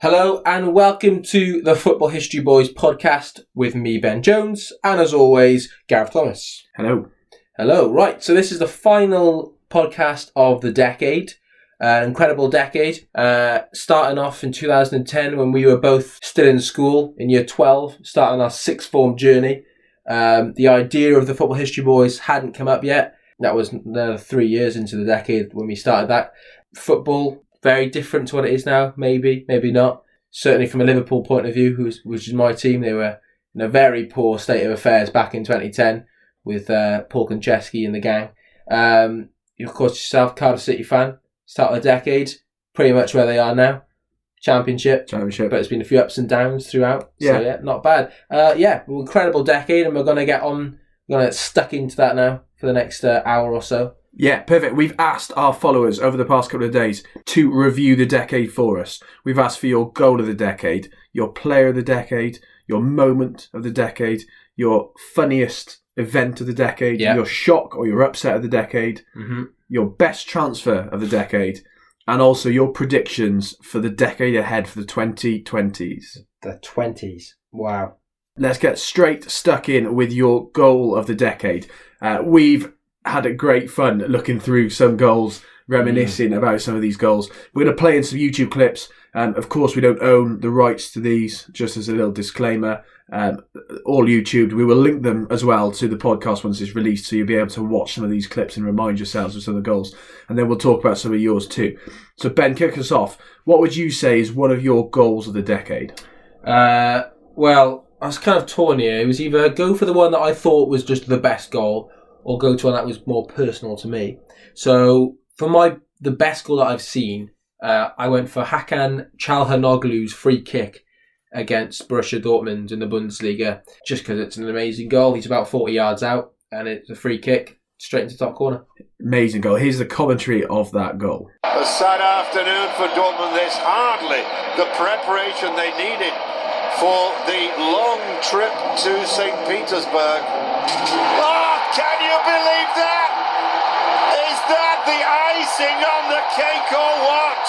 Hello and welcome to the Football History Boys podcast with me, Ben Jones, and as always, Gareth Thomas. Hello. Hello. Right, so this is the final podcast of the decade. An incredible decade. Starting off in 2010 when we were both still in school in year 12, starting our sixth form journey. The idea of the Football History Boys hadn't come up yet. That was another 3 years into the decade when we started that. Football, very different to what it is now, maybe not. Certainly from a Liverpool point of view, which is my team, they were in a very poor state of affairs back in 2010 with Paul Konchesky and the gang. Of course, yourself, Cardiff City fan, start of the decade, pretty much where they are now. Championship. But it's been a few ups and downs throughout. Yeah. So yeah, not bad. Incredible decade, and we're going to get stuck into that now for the next hour or so. Yeah, perfect. We've asked our followers over the past couple of days to review the decade for us. We've asked for your goal of the decade, your player of the decade, your moment of the decade, your funniest event of the decade, your shock or your upset of the decade, your best transfer of the decade, and also your predictions for the decade ahead for the 2020s. The 20s. Wow. Let's get straight stuck in with your goal of the decade. We've had a great fun looking through some goals, reminiscing about some of these goals. We're going to play in some YouTube clips. Of course, we don't own the rights to these, just as a little disclaimer. All YouTube. We will link them as well to the podcast once it's released, so you'll be able to watch some of these clips and remind yourselves of some of the goals. And then we'll talk about some of yours too. So Ben, kick us off. What would you say is one of your goals of the decade? Well, I was kind of torn here. It was either go for the one that I thought was just the best goal, or go to one that was more personal to me. So for the best goal that I've seen, I went for Hakan Çalhanoğlu's free kick against Borussia Dortmund in the Bundesliga, just because it's an amazing goal. He's about 40 yards out, and it's a free kick straight into the top corner. Amazing goal. Here's the commentary of that goal. A sad afternoon for Dortmund. There's hardly the preparation they needed for the long trip to St. Petersburg. Oh, can you believe that? Is that the icing on the cake or what?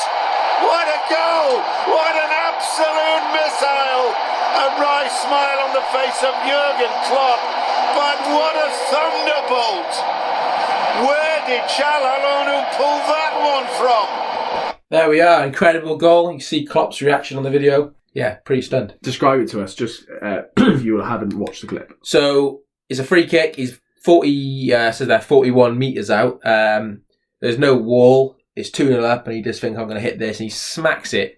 What a goal! What an absolute missile! A wry smile on the face of Jurgen Klopp. But what a thunderbolt! Where did Çalhanoğlu pull that one from? There we are, incredible goal. You see Klopp's reaction on the video. Yeah, pretty stunned. Describe it to us, just if you haven't watched the clip. So it's a free kick. He's 41 metres out. There's no wall. It's 2-0 up, and he just thinks, I'm going to hit this. And he smacks it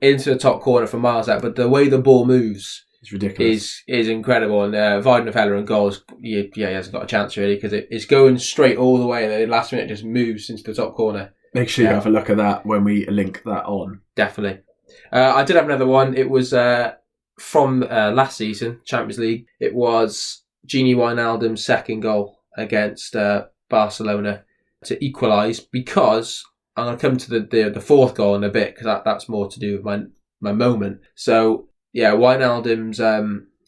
into the top corner from miles out. But the way the ball moves it's ridiculous. Is incredible. And Weidenfeller and goals, he hasn't got a chance really, because it's going straight all the way, and then the last minute just moves into the top corner. Make sure you have a look at that when we link that on. Definitely. I did have another one. It was from last season, Champions League. It was Gini Wijnaldum's second goal against Barcelona to equalise, because I'm going to come to the fourth goal in a bit, because that's more to do with my moment. So, yeah, Wijnaldum's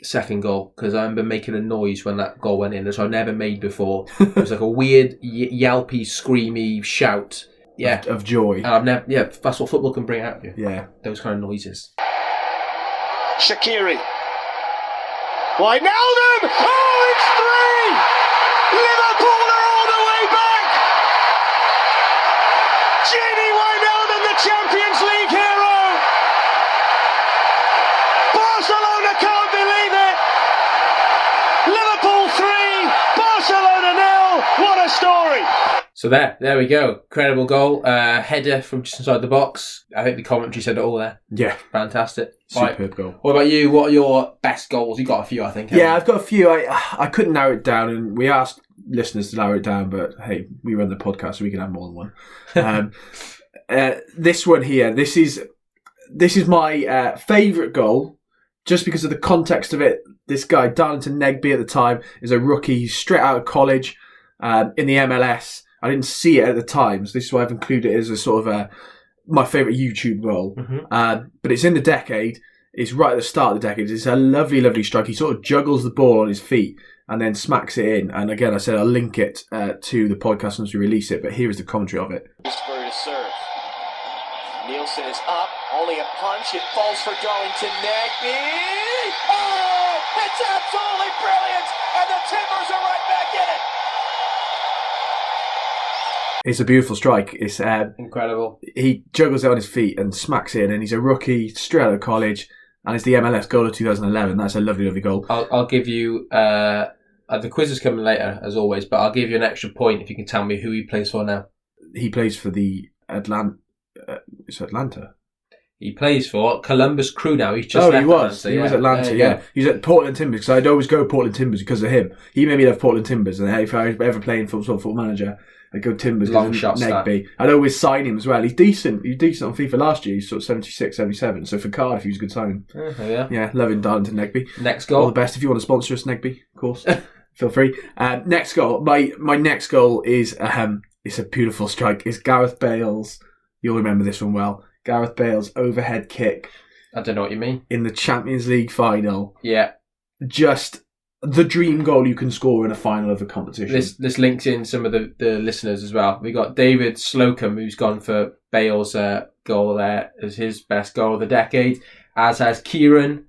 second goal, because I remember making a noise when that goal went in, which I've never made before. It was like a weird, yelpy, screamy shout. Yeah, of joy. And I've never. Yeah, that's what football can bring out of you. Yeah, those kind of noises. Shaqiri. Wijnaldum! Oh, it's three! Liverpool are all the way back! Gini Wijnaldum, the Champions League hero! Barcelona can't believe it! Liverpool 3, Barcelona 0. What a story! So there we go. Incredible goal. Header from just inside the box. I think the commentary said it all there. Yeah. Fantastic. Superb goal. What about you? What are your best goals? You've got a few, I think. Yeah, I've got a few. I couldn't narrow it down, and we asked listeners to narrow it down, but hey, we run the podcast, so we can have more than one. This one here, this is my favourite goal, just because of the context of it. This guy, Darlington Negby at the time, is a rookie, straight out of college, in the MLS. I didn't see it at the time, so this is why I've included it as a sort of my favourite YouTube goal. But it's in the decade. It's right at the start of the decade. It's a lovely, lovely strike. He sort of juggles the ball on his feet and then smacks it in. And again, I said I'll link it to the podcast once we release it, but here is the commentary of it. For his serve. Nielsen is up, only a punch, it falls for Darlington Nagbe. Oh, it's absolutely brilliant, and the Timbers are right back in it. It's a beautiful strike. It's incredible. He juggles it on his feet and smacks it in, and he's a rookie, straight out of college, and it's the MLS goal of 2011. That's a lovely, lovely goal. I'll give you... the quiz is coming later, as always, but I'll give you an extra point if you can tell me who he plays for now. He plays for the Atlanta. He plays for Columbus Crew now. He's just left he was. Atlanta, He was Atlanta, yeah. He's at Portland Timbers, because I'd always go Portland Timbers because of him. He made me love Portland Timbers, and if I was ever playing Football Manager, I'd go Timbers. Long shot Nagbe. I'd always sign him as well. He's decent. He was decent on FIFA last year. He's sort of 76, 77. So for Cardiff, he was a good signing. Yeah, loving Darlington Nagbe. Next goal. All the best. If you want to sponsor us, Nagbe, of course. Feel free. Next goal. My next goal is it's a beautiful strike. It's Gareth Bale's. You'll remember this one well. Gareth Bale's overhead kick. I don't know what you mean. In the Champions League final. Yeah. Just the dream goal you can score in a final of a competition. This links in some of the listeners as well. We got David Slocum, who's gone for Bale's goal there as his best goal of the decade, as has Kieran.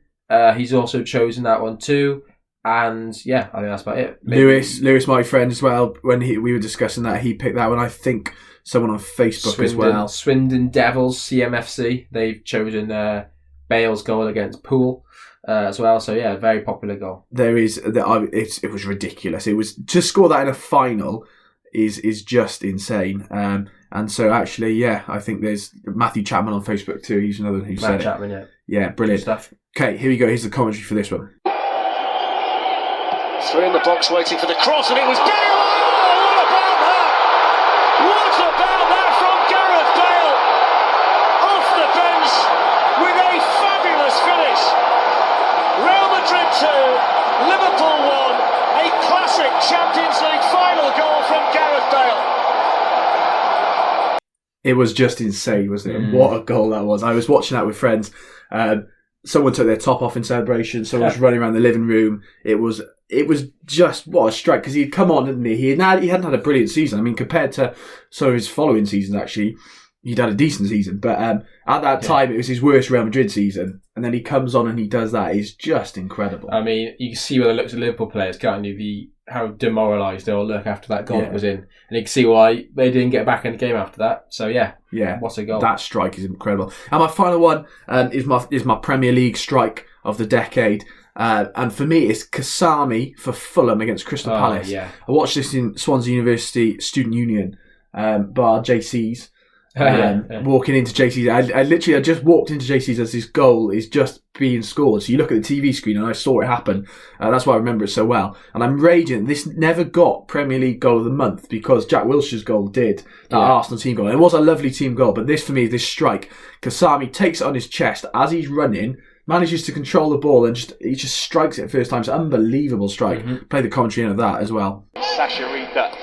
He's also chosen that one too. And yeah, I think that's about it. Lewis, my friend as well, when we were discussing that, he picked that one. I think someone on Facebook as well. Swindon Devils, CMFC, they've chosen Bale's goal against Poole as well. So yeah, very popular goal. It was ridiculous. It was to score that in a final is just insane. And so actually, yeah, I think there's Matthew Chapman on Facebook too. He's another who said Chapman, it. Yeah, brilliant stuff. Okay, here we go. Here's the commentary for this one. Three in the box waiting for the cross, and it was Bale! Oh, what about that? What about that from Gareth Bale? Off the bench with a fabulous finish. Real Madrid 2, Liverpool 1, a classic Champions League final goal from Gareth Bale. It was just insane, wasn't it? What a goal that was. I was watching that with friends. Someone took their top off in celebration. Someone was running around the living room. It was just, what a strike, because he'd come on, didn't he? He hadn't had a brilliant season. I mean, compared to some of his following seasons, actually, he'd had a decent season. But at that time, it was his worst Real Madrid season. And then he comes on and he does that. It's just incredible. I mean, you can see by the looks of Liverpool players, can't you? How demoralised they'll look after that goal was in. And you can see why they didn't get back in the game after that. So yeah, what a goal. That strike is incredible. And my final one is my Premier League strike of the decade. And for me, it's Kasami for Fulham against Crystal Palace. Yeah. I watched this in Swansea University Student Union, bar JC's. Walking into JC's, I just walked into JC's as this goal is just being scored. So you look at the TV screen and I saw it happen. That's why I remember it so well. And I'm raging. This never got Premier League goal of the month because Jack Wilshere's goal did. That Arsenal team goal. And it was a lovely team goal, but this for me is this strike. Kasami takes it on his chest as he's running, manages to control the ball, and he just strikes it first time. It's an unbelievable strike. Play the commentary in of that as well. Sasha Rita.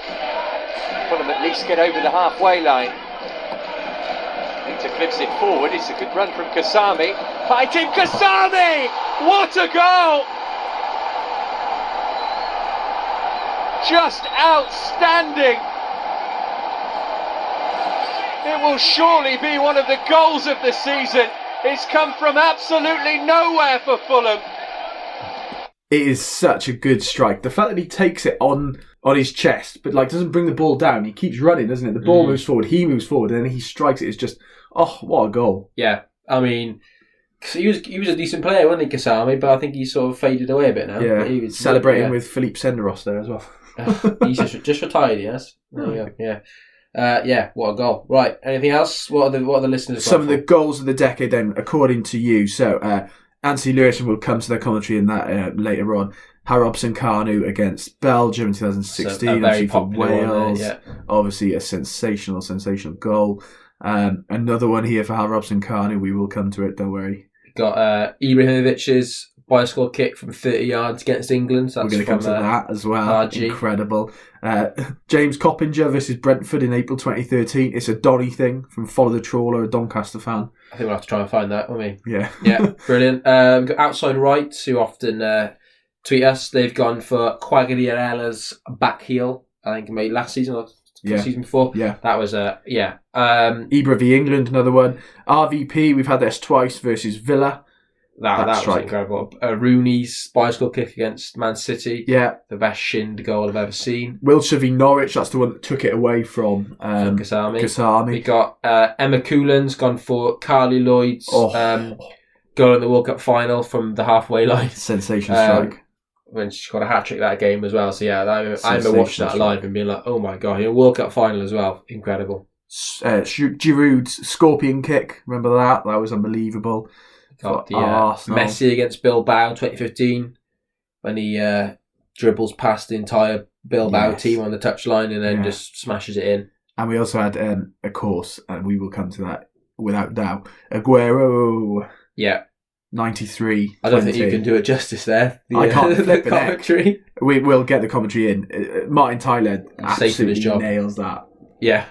Fulham at least get over the halfway line. Rita flips it forward. It's a good run from Kasami. Fighting Kasami! What a goal! Just outstanding! It will surely be one of the goals of the season. It's come from absolutely nowhere for Fulham. It is such a good strike. The fact that he takes it on his chest, but doesn't bring the ball down. He keeps running, doesn't it? The ball moves forward, he moves forward, and then he strikes it. It's just, what a goal. Yeah, I mean, he was a decent player, wasn't he, Kasami? But I think he's sort of faded away a bit now. Yeah, he was celebrating with Philippe Senderos there as well. He's just retired, yes. There you go. Yeah. What a goal. Right, anything else? What are the listeners? Some of the goals of the decade then, according to you. So, Anthony Lewison will come to their commentary in that later on. Harrobson Kanu against Belgium in 2016, obviously for Wales. Obviously a sensational goal. Another one here for Harrobson Kanu. We will come to it, don't worry. Got Ibrahimovic's bicycle kick from 30 yards against England. So we're going to come to that as well. RG. Incredible. James Coppinger versus Brentford in April 2013. It's a Donny thing from Follow the Trawler, a Doncaster fan. I think we'll have to try and find that, won't we? Yeah. Yeah, brilliant. We've got Outside Rights, who often tweet us. They've gone for Quagliarella's back heel. I think maybe last season or Yeah. season before. Yeah. That was yeah. Ibra v England, another one. RVP, we've had this twice versus Villa. That was incredible. Rooney's bicycle kick against Man City. Yeah. The best shinned goal I've ever seen. Wilshere v Norwich, that's the one that took it away from Kasami. We got Emma Coolan's gone for Carly Lloyd's goal in the World Cup final from the halfway line. Sensation strike. When she got a hat-trick that game as well. So yeah, I remember watching that live and being like, oh my god, World Cup final as well. Incredible. Giroud's scorpion kick, remember that? That was unbelievable. Got Messi against Bilbao in 2015 when he dribbles past the entire Bilbao team on the touchline and then just smashes it in. And we also had, of course, and we will come to that without doubt, Aguero. Yeah. 93. I don't think you can do it justice there. I can't flip the commentary. We will get the commentary in. Martin Tyler absolutely nails that. Yeah.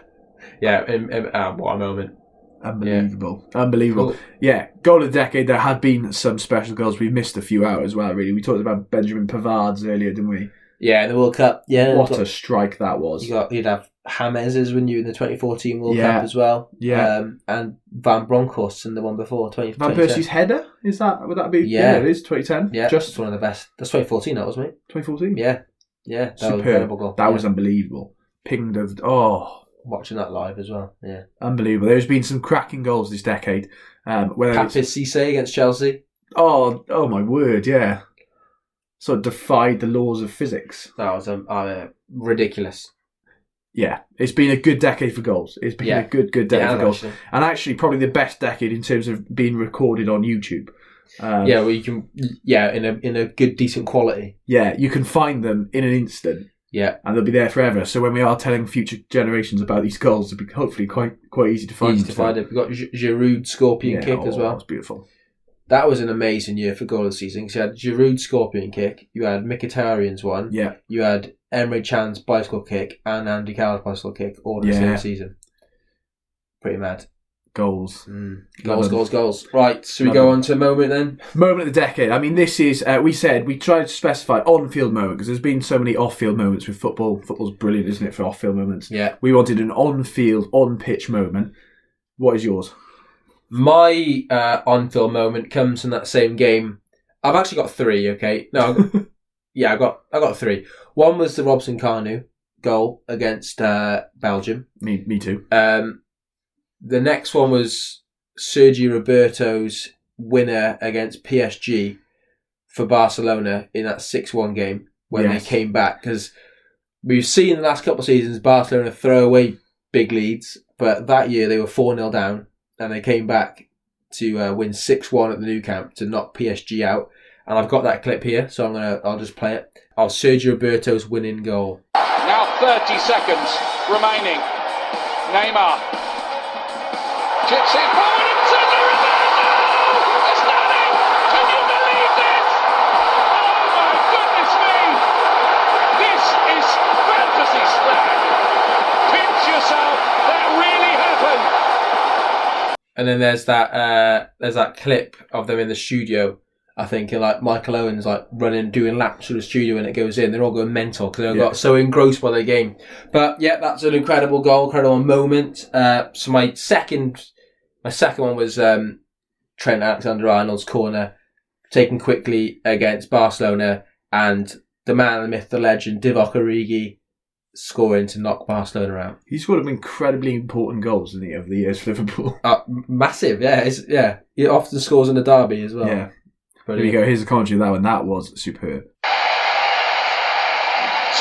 What a moment. Unbelievable. Cool. Yeah, goal of the decade. There have been some special goals. We've missed a few out as well, really. We talked about Benjamin Pavard's earlier, didn't we? Yeah, in the World Cup. Yeah. What a strike that was. You'd have James's, wouldn't you, in the 2014 World Cup as well? Yeah. And Van Bronckhorst in the one before, 2010. Van Persie's header? Would that be? Yeah. It is, 2010. Yeah, just one of the best. That's 2014, that was, mate. 2014? Yeah. That was an incredible goal. That was unbelievable. Pinged of... Watching that live as well, yeah. Unbelievable. There's been some cracking goals this decade. Papis Cisse against Chelsea. Oh my word, yeah. Sort of defied the laws of physics. That was ridiculous. Yeah, it's been a good decade for goals. It's been a good decade for goals. Actually. And actually probably the best decade in terms of being recorded on YouTube. Where you can, in a good, decent quality. Yeah, you can find them in an instant. Yeah. And they'll be there forever. So when we are telling future generations about these goals, it'll be hopefully quite easy to find. We've got Giroud scorpion kick as well. That's beautiful. That was an amazing year for goal of the season. Because you had Giroud scorpion kick, you had Mkhitaryan's one, you had Emre Can's bicycle kick, and Andy Carroll's bicycle kick all in the same season. Pretty mad. Goals. Goals. Right, so we go on to a moment then? Moment of the decade. I mean, this is, we tried to specify on-field moment because there's been so many off-field moments with football. Football's brilliant, isn't it, for off-field moments? Yeah. We wanted an on-field, on-pitch moment. What is yours? My on-field moment comes from that same game. I've actually got three, okay? No, I got three. One was the Robson Kanu goal against Belgium. Me too. The next one was Sergi Roberto's winner against PSG for Barcelona in that 6-1 game when they came back. Because we've seen in the last couple of seasons Barcelona throw away big leads, but that year they were 4-0 down and they came back to win 6-1 at the Nou Camp to knock PSG out. And I've got that clip here, so I'll just play it. Sergio Roberto's winning goal. Now 30 seconds remaining. Neymar chips it forward and Sergio Roberto has done it! Can you believe this? Oh my goodness me! This is fantasy swag. Pinch yourself, that really happened. And then there's that clip of them in the studio. I think, and like Michael Owen's like running, doing laps through the studio, and it goes in. They're all going mental because they got so engrossed by the game. But yeah, that's an incredible goal, incredible moment. So my second one was Trent Alexander-Arnold's corner, taken quickly against Barcelona, and the man, the myth, the legend, Divock Origi scoring to knock Barcelona out. He's scored some incredibly important goals, isn't he, over the years for Liverpool? Massive, yeah. He often scores in the derby as well. Yeah. Here you go, here's a commentary of that one. That was superb.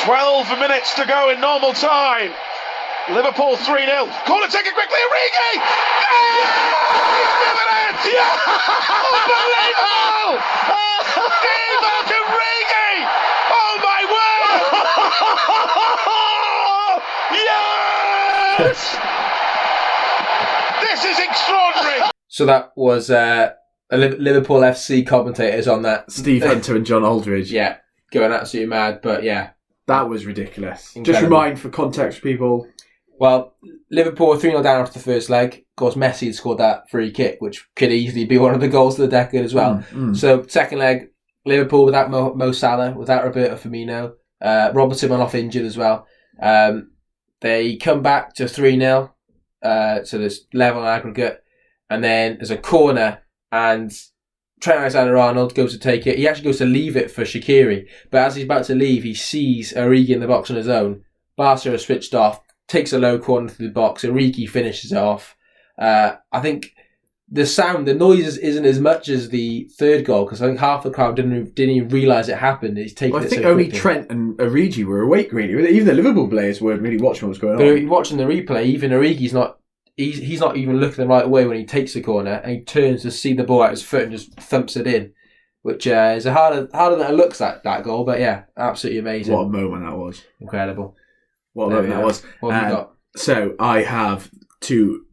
12 minutes to go in normal time. Liverpool 3-0. Corner taken quickly, Origi! Yeah! Unbelievable! Divock Origi! Oh my word! Yes! This is extraordinary! So that was... Liverpool FC commentators on that. Steve Hunter and John Aldridge. Yeah, going absolutely mad, but yeah. That was ridiculous. Incredible. Just remind for context, people. Well, Liverpool were 3-0 down after the first leg. Of course, Messi had scored that free kick, which could easily be one of the goals of the decade as well. So, second leg, Liverpool without Mo Salah, without Roberto Firmino. Robertson went off injured as well. They come back to 3-0, so there's level on aggregate, and then there's a corner, and Trent Alexander-Arnold goes to take it. He actually goes to leave it for Shaqiri, but as he's about to leave, he sees Origi in the box on his own. Barca has switched off, takes a low corner through the box. Origi finishes it off. I think the noise isn't as much as the third goal, because I think half the crowd didn't even realise it happened. He's taken I think only Trent and Origi were awake, really. Even the Liverpool players weren't really watching what was going on. But watching the replay, even Origi's not. He's not even looking the right way when he takes the corner, and he turns to see the ball at his foot and just thumps it in, which is harder than it looks, that goal. But yeah, absolutely amazing. What a moment that was. Incredible. What a moment that was. What have you got? So I have two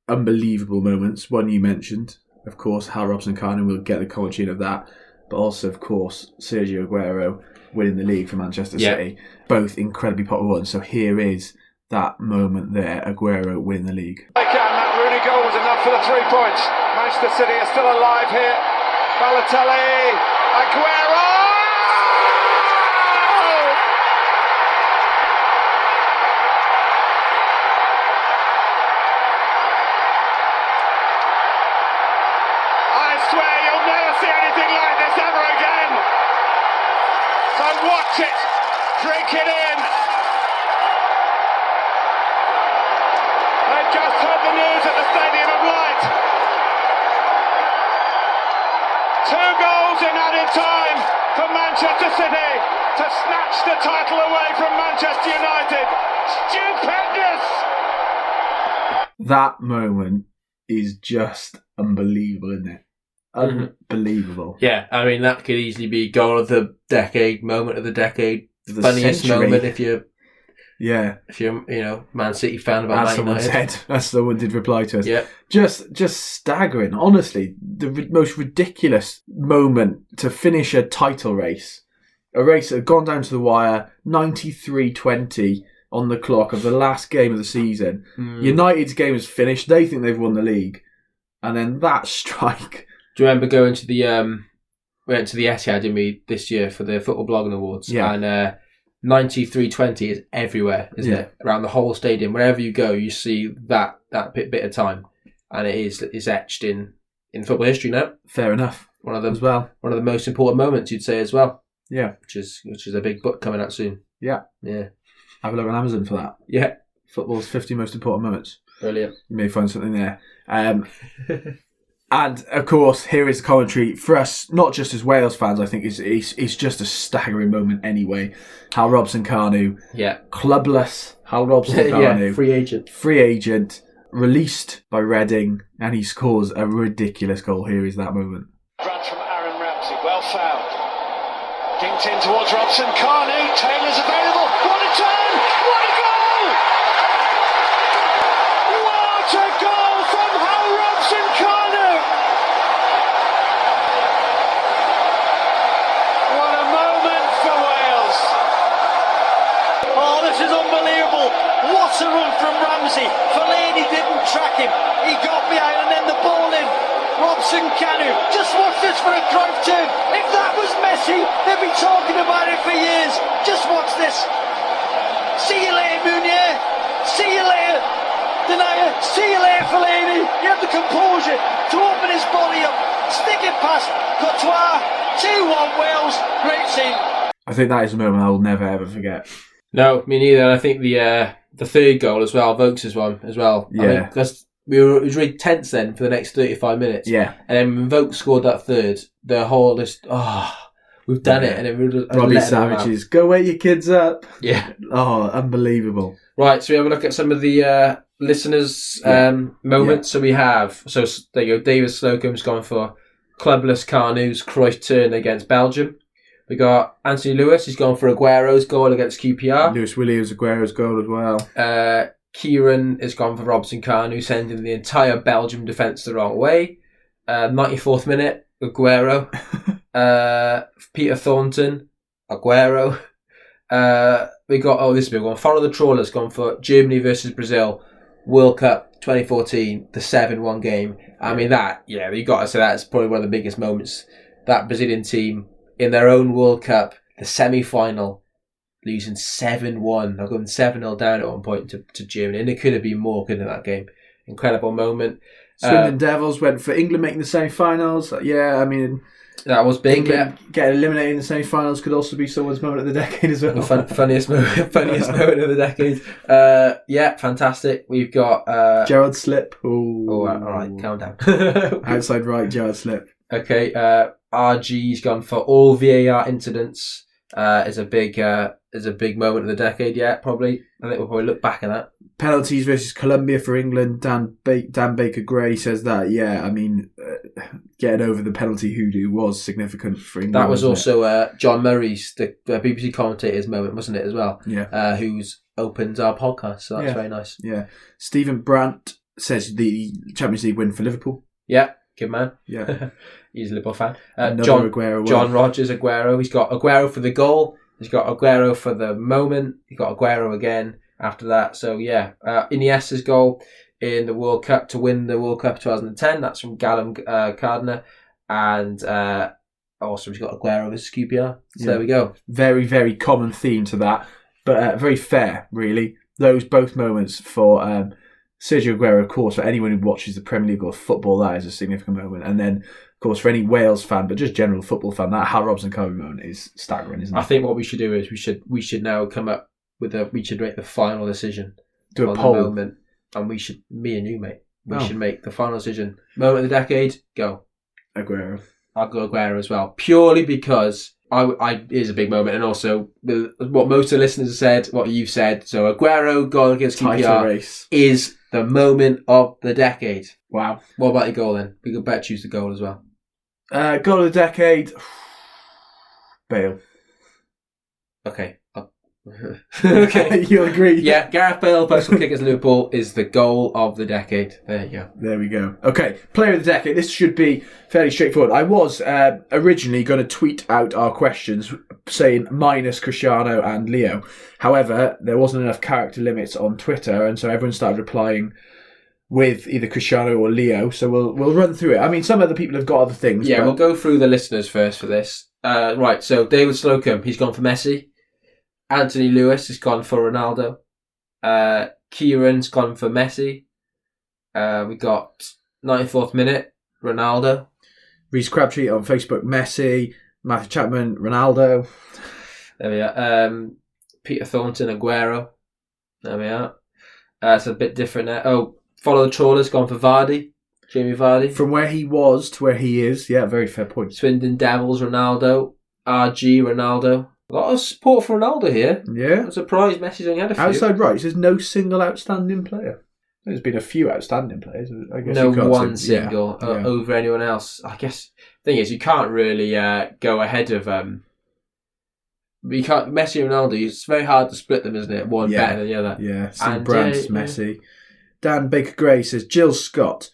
unbelievable moments. One you mentioned, of course, Hal Robson-Kanu, will get the commentary of that, but also, of course, Sergio Aguero winning the league for Manchester City. Both incredibly popular ones. So here is that moment there, Aguero win the league. They can. That Rooney goal was enough for the 3 points. Manchester City are still alive here. Balotelli, Aguero! I swear you'll never see anything like this ever again. So watch it, drink it in. They've just heard the news at the Stadium of Light. 2 goals in added time for Manchester City to snatch the title away from Manchester United. Stupendous! That moment is just unbelievable, isn't it? Unbelievable. Yeah, I mean, that could easily be goal of the decade, moment of the decade, The funniest century. moment if you're Yeah. Man City fan about As someone United. said, as someone did reply to us. Yeah. Just staggering. Honestly, the most ridiculous moment to finish a title race. A race that had gone down to the wire, 93-20 on the clock of the last game of the season. United's game is finished. They think they've won the league. And then that strike. Do you remember going to the we went to the Etihad, didn't we, this year for the Football Blogging Awards? Yeah. And 93-20 is everywhere, isn't it? Around the whole stadium. Wherever you go, you see that bit of time. And it's etched in football history now. Fair enough. One of them as well. One of the most important moments, you'd say, as well. Yeah. Which is a big book coming out soon. Yeah. Yeah. Have a look on Amazon for that. Yeah. Football's 50 most important moments. Brilliant. You may find something there. And, of course, here is the commentary. For us, not just as Wales fans, I think, it's just a staggering moment anyway. Hal Robson-Kanu. Yeah. Clubless Hal Robson-Kanu. Yeah, free agent. Free agent. Released by Reading. And he scores a ridiculous goal. Here is that moment. Run from Aaron Ramsey, well found. Dinked in towards Robson-Kanu. Taylor's available. What a turn! What a goal! What a goal from Hal Robson-Kanu! What a moment for Wales! Oh, this is unbelievable! What a run from Ramsey! Fellaini didn't track him. He got behind and then the ball in. Robson-Kanu, just watch this for a Cruyff turn. If that was Messi, they'd be talking about it for years. Just watch this. See you later, Meunier. See you later, Denier. See you later, Fellaini. He had the composure to open his body up, stick it past Courtois. 2-1 Wales. Great scene. I think that is a moment I will never ever forget. No, me neither. I think the third goal as well, Vokes' one as well. Yeah. It was really tense then for the next 35 minutes. Yeah. And then when Vokes scored that third, the whole we've done it. And it was Robbie Savage's, go wake your kids up. Yeah. Oh, unbelievable. Right, so we have a look at some of the listeners' moments. So we have, there you go, David Slocum's gone for clubless Kanu's Cruyff turn against Belgium. We got Anthony Lewis, he's gone for Aguero's goal against QPR. Lewis Williams, Aguero's goal as well. Kieran has gone for Robson-Kanu, sending the entire Belgium defence the wrong way. 94th minute, Aguero. Peter Thornton, Aguero. We got, this is a big one. Follow the Trawler's gone for Germany versus Brazil, World Cup 2014, the 7-1 game. I mean, you got to say that's probably one of the biggest moments. That Brazilian team in their own World Cup, the semi-final, losing 7-1. I've gone 7-0 down at one point to Germany, and it could have been more, couldn't it, that game? Incredible moment. Swindon Devils went for England making the semi-finals. Yeah, I mean, that was big. England getting eliminated in the semi-finals could also be someone's moment of the decade as well. Funniest moment of the decade. Yeah, fantastic. We've got Gerard Slip. Oh, all right, calm down. Outside right, Gerard Slip. Okay, RG's gone for all VAR incidents. Is a big moment of the decade. Yeah, probably. I think we'll probably look back at that. Penalties versus Colombia for England. Dan Baker Gray says that. Yeah, I mean, getting over the penalty hoodoo was significant for England. That was also John Murray's, the BBC commentator's moment, wasn't it, as well? Yeah. Who's opened our podcast, so that's very nice. Yeah. Stephen Brandt says the Champions League win for Liverpool. Yeah, good man. Yeah. He's a Liverpool fan. Aguero. John Rogers Aguero. He's got Aguero for the goal. He's got Aguero for the moment. He's got Aguero again after that. So yeah, Iniesta's goal in the World Cup to win the World Cup 2010. That's from Callum Gardner. And also he's got Aguero versus QPR. So there we go. Very, very common theme to that. But very fair, really. Those both moments for Sergio Aguero, of course, for anyone who watches the Premier League or football, that is a significant moment. And then, of course, for any Wales fan, but just general football fan, that Hal Robson-Covey moment is staggering, isn't it? I think what we should do is we should now come up with we should make the final decision. Do a on poll. The moment, and we should, me and you, mate, should make the final decision. Moment of the decade, go. Aguero. I'll go Aguero as well, purely because it is a big moment, and also what most of the listeners have said, what you've said. So Aguero goal against QPR is the moment of the decade. Wow. What about your goal then? We could better choose the goal as well. Goal of the decade. Bale. Okay. Okay. You'll agree. Yeah, Gareth Bale, postal kick against Liverpool is the goal of the decade. There you go. There we go. Okay, player of the decade. This should be fairly straightforward. I was originally going to tweet out our questions saying minus Cristiano and Leo. However, there wasn't enough character limits on Twitter, and so everyone started replying with either Cristiano or Leo. So we'll run through it. I mean, some other people have got other things. Yeah, we'll go through the listeners first for this. Right, so David Slocum, he's gone for Messi. Anthony Lewis has gone for Ronaldo. Kieran's gone for Messi. We got 94th minute, Ronaldo. Reece Crabtree on Facebook, Messi. Matthew Chapman, Ronaldo. There we are. Peter Thornton, Aguero. There we are. It's a bit different there. Oh, Follow the Trawler's gone for Vardy. Jamie Vardy. From where he was to where he is. Yeah, very fair point. Swindon Devils, Ronaldo. RG, Ronaldo. A lot of support for Ronaldo here. Yeah. I'm surprised Messi's only had a few. Outside right, there's no single outstanding player. There's been a few outstanding players. I guess no one single yeah. Over anyone else. I guess the thing is, you can't really go ahead of. You can't Messi and Ronaldo. It's very hard to split them, isn't it? One better than the other. Yeah. Steve Brandt's Messi. Dan Baker Gray says Jill Scott,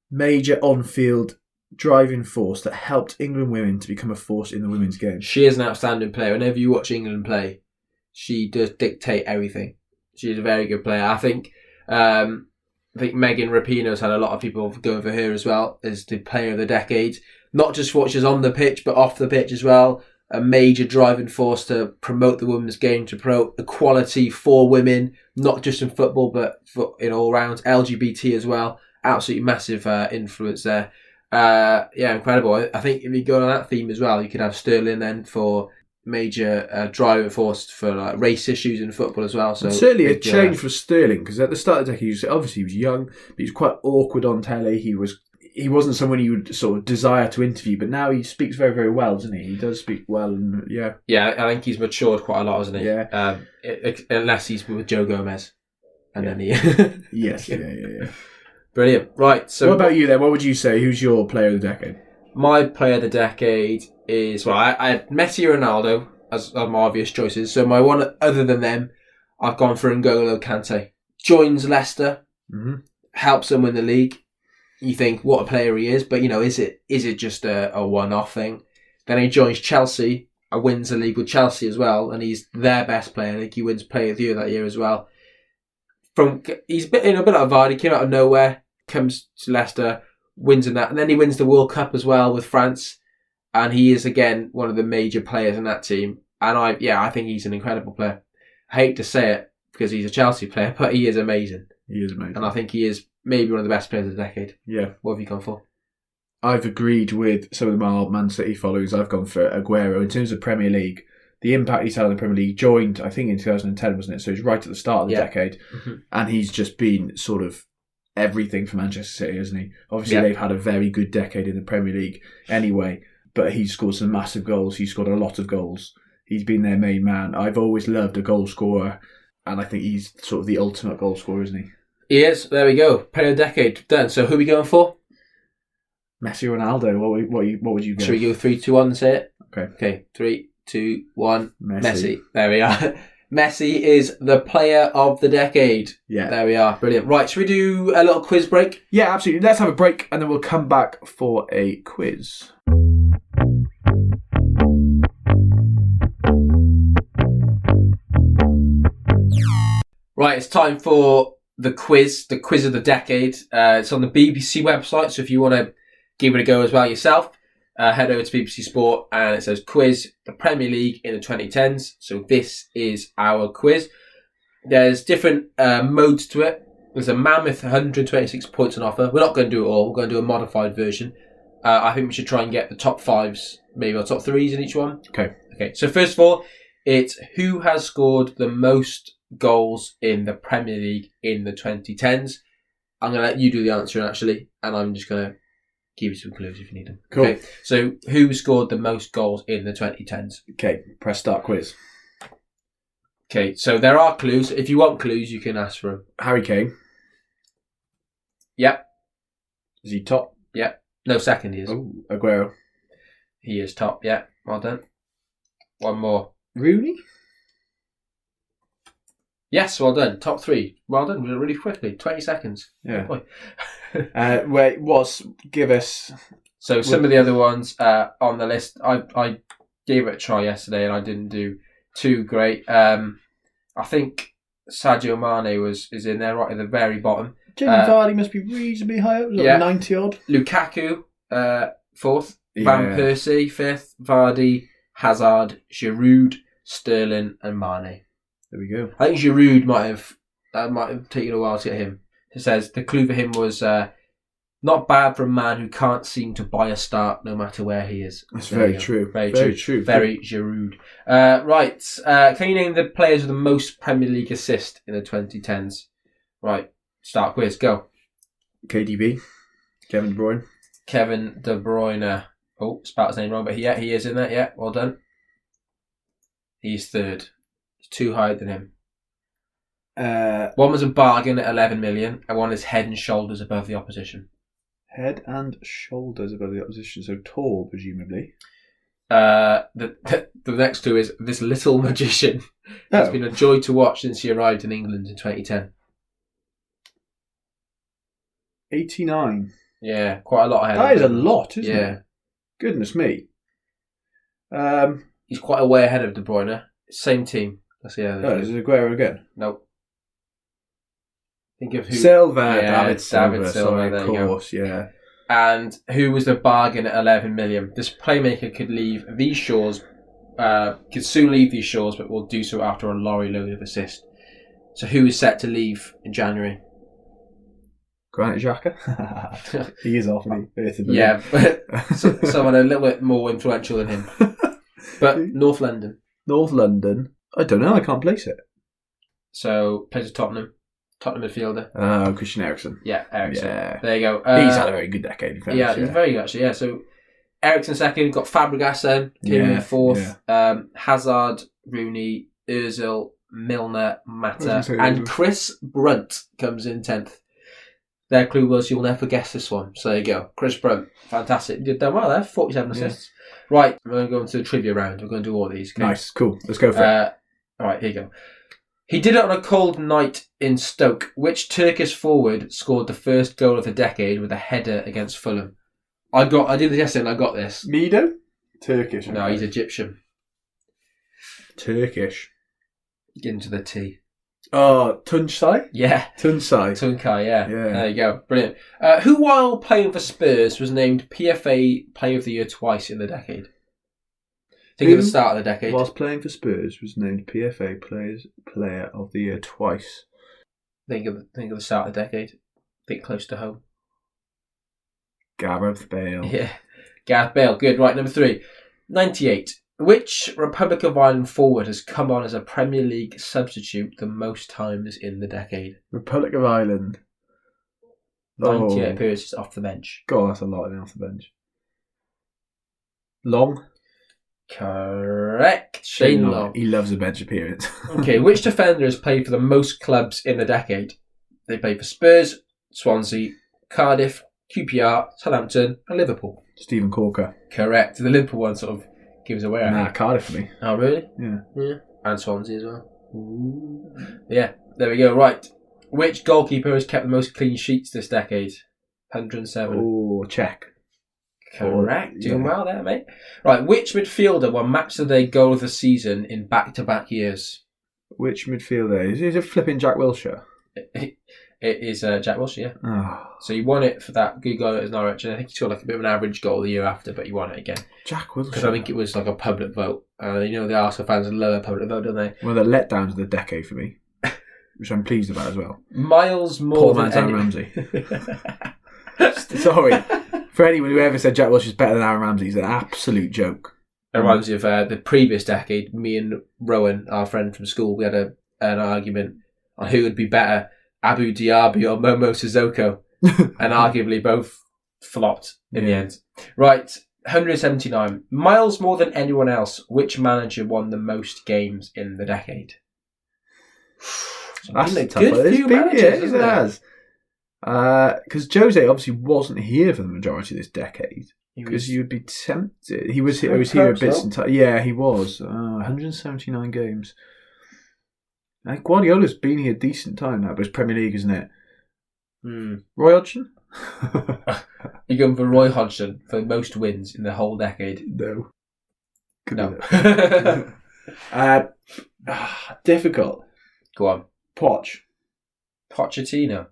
major on-field driving force that helped England women to become a force in the women's game. She is an outstanding player. Whenever you watch England play, she does dictate everything. She's a very good player. I think Megan Rapinoe's had a lot of people going for her as well as the player of the decade. Not just what she's on the pitch, but off the pitch as well. A major driving force to promote the women's game, to promote equality for women, not just in football, but in all rounds. LGBT as well. Absolutely massive influence there. Yeah, incredible. I think if you go on that theme as well, you could have Sterling then for major driving force for like race issues in football as well. So certainly a change for Sterling, because at the start of the decade, he was young, but he was quite awkward on telly. He wasn't someone you would sort of desire to interview, but now he speaks very, very well, doesn't he? He does speak well, and yeah. Yeah, I think he's matured quite a lot, hasn't he? Yeah. Unless he's with Joe Gomez, and then he. Yes. Yeah. Brilliant. Right. So, what about you then? What would you say? Who's your player of the decade? My player of the decade is I had Messi or Ronaldo as my obvious choices. So my one other than them, I've gone for N'Golo Kante. Joins Leicester, helps them win the league. You think what a player he is, but is it just a one-off thing? Then he joins Chelsea, wins the league with Chelsea as well, and he's their best player. I think he wins Player of the Year that year as well. He's a bit like Vardy, came out of nowhere, comes to Leicester, wins in that, and then he wins the World Cup as well with France, and he is again one of the major players in that team. And I think he's an incredible player. I hate to say it because he's a Chelsea player, but he is amazing. He is amazing. And I think he is maybe one of the best players of the decade. Yeah. What have you gone for? I've agreed with some of my Man City followers. I've gone for Aguero. In terms of Premier League, the impact he's had in the Premier League, joined, I think, in 2010, wasn't it? So he's right at the start of the decade. Mm-hmm. And he's just been sort of everything for Manchester City, hasn't he? Obviously, they've had a very good decade in the Premier League anyway, but he's scored some massive goals. He's scored a lot of goals. He's been their main man. I've always loved a goal scorer, and I think he's sort of the ultimate goal scorer, isn't he? He is. There we go. Player of the decade done. So who are we going for? Messi, Ronaldo. What would you go? Should we go 3, 2, 1 and say it? Okay. 3, 2, 1. Messi. There we are. Messi is the player of the decade. Yeah. There we are. Brilliant. Right, should we do a little quiz break? Yeah, absolutely. Let's have a break and then we'll come back for a quiz. Right, it's time for the quiz of the decade. It's on the BBC website, so if you want to give it a go as well yourself, head over to BBC Sport and it says quiz the Premier League in the 2010s. So this is our quiz. There's different modes to it. There's a mammoth 126 points on offer. We're not going to do it all. We're going to do a modified version. I think we should try and get the top 5s, maybe our top 3s in each one. Okay. So first of all, it's who has scored the most goals in the Premier League in the 2010s. I'm going to let you do the answering actually, and I'm just going to give you some clues if you need them. Cool. Okay. So who scored the most goals in the 2010s? Okay, press start quiz. Okay, so there are clues. If you want clues, you can ask for them. Harry Kane. Yep. Is he top? Yep. No, second he is. Oh, Aguero. He is top, yeah. Well done. One more. Rooney? Yes, well done. Top 3. Well done. Really quickly. 20 seconds. Yeah. Oh, Give us... So some of the other ones on the list, I gave it a try yesterday and I didn't do too great. I think Sadio Mane is in there right at the very bottom. Jamie Vardy must be reasonably high up. 90 odd. Lukaku, 4th. Van Persie, 5th. Vardy, Hazard, Giroud, Sterling and Mane. There we go. I think Giroud might have taken a while to get him. It says the clue for him was not bad for a man who can't seem to buy a start no matter where he is. That's very true. Very true. Very Giroud. Right. Can you name the players with the most Premier League assists in the 2010s? Right. Start quiz. Go. KDB. Kevin De Bruyne. Kevin De Bruyne. Oh, spelled his name wrong, but he is in there. Yeah, well done. He's 3rd. He's too high than him. One was a bargain at 11 million, and one is head and shoulders above the opposition. Head and shoulders above the opposition, so tall, presumably. The next 2 is this little magician. It's been a joy to watch since he arrived in England in 2010. 89. Yeah, quite a lot ahead. That is a lot, isn't it? Yeah. Goodness me. He's quite a way ahead of De Bruyne. Same team. Let's see how is it Aguero again? Nope. Think of who. Silva. Yeah, David Silva. Sorry, of course, yeah. And who was the bargain at 11 million? This playmaker could leave these shores, could soon leave these shores, but will do so after a lorry load of assists. So who is set to leave in January? Granit Xhaka? He is off, isn't he? Yeah, but someone a little bit more influential than him. But North London. North London? I don't know, I can't place it. So, plays at Tottenham midfielder. Christian Eriksen. Yeah, Eriksen. Yeah. There you go. He's had a very good decade. He's very good actually, yeah. So, Eriksen 2nd, got Fabregas then, came in 4th. Yeah. Hazard, Rooney, Ozil, Milner, Mata, and Chris Brunt comes in 10th. Their clue was you'll never guess this one. So there you go. Chris Brunt. Fantastic. You did done well there. 47 assists. Yeah. Right. We're going to go into the trivia round. We're going to do all these. Okay? Nice. Cool. Let's go for it. All right. Here you go. He did it on a cold night in Stoke. Which Turkish forward scored the first goal of the decade with a header against Fulham? I did this yesterday and I got this. Mido? Turkish. No, he's Egyptian. Turkish. Get into the T. Oh, Tunçay? Yeah. Tunçay, yeah. There you go. Brilliant. Who, while playing for Spurs, was named PFA Player of the Year twice in the decade? Think of the start of the decade. Whilst playing for Spurs, was named PFA Player of the Year twice. Think of the start of the decade. Think close to home. Gareth Bale. Yeah. Gareth Bale. Good. Right, number 3. 98. Which Republic of Ireland forward has come on as a Premier League substitute the most times in the decade? Republic of Ireland. 98 appearances off the bench. God, that's a lot off the bench. Long. Correct. Shane Long. He loves a bench appearance. Okay, which defender has played for the most clubs in the decade? They played for Spurs, Swansea, Cardiff, QPR, Southampton, and Liverpool. Stephen Corker. Correct. The Liverpool one sort of gives away. Nah, Cardiff for me. Oh, really? Yeah. And Swansea as well. Ooh. Yeah, there we go. Right. Which goalkeeper has kept the most clean sheets this decade? 107. Oh, check. Correct. Doing well there, mate. Right. Which midfielder won Match of the Day Goal of the Season in back-to-back years? Which midfielder? Is it flipping Jack Wilshere? It is Jack Wilshere, yeah. Oh. So he won it for that good goal at Norwich, and I think he scored like a bit of an average goal the year after, but he won it again. Jack Wilshere. Because I think it was like a public vote. The Arsenal fans love a public vote, don't they? One of the letdowns of the decade for me, which I'm pleased about as well. Miles more Poor than man's Aaron Ramsey. Sorry. For anyone who ever said Jack Wilshere's better than Aaron Ramsey, he's an absolute joke. It reminds me of the previous decade. Me and Rowan, our friend from school, we had an argument on who would be better, Abu Diaby or Momo Sissoko, and arguably both flopped in the end. Right, 179. Miles more than anyone else, which manager won the most games in the decade? That's a tough. good few managers, isn't it? Because Jose obviously wasn't here for the majority of this decade. Because you'd be tempted. He was here a bit. Yeah, he was. 179 games. Guardiola's been here a decent time now, but it's Premier League, isn't it? Roy Hodgson? You're going for Roy Hodgson for most wins in the whole decade? No. Difficult. Go on. Pochettino?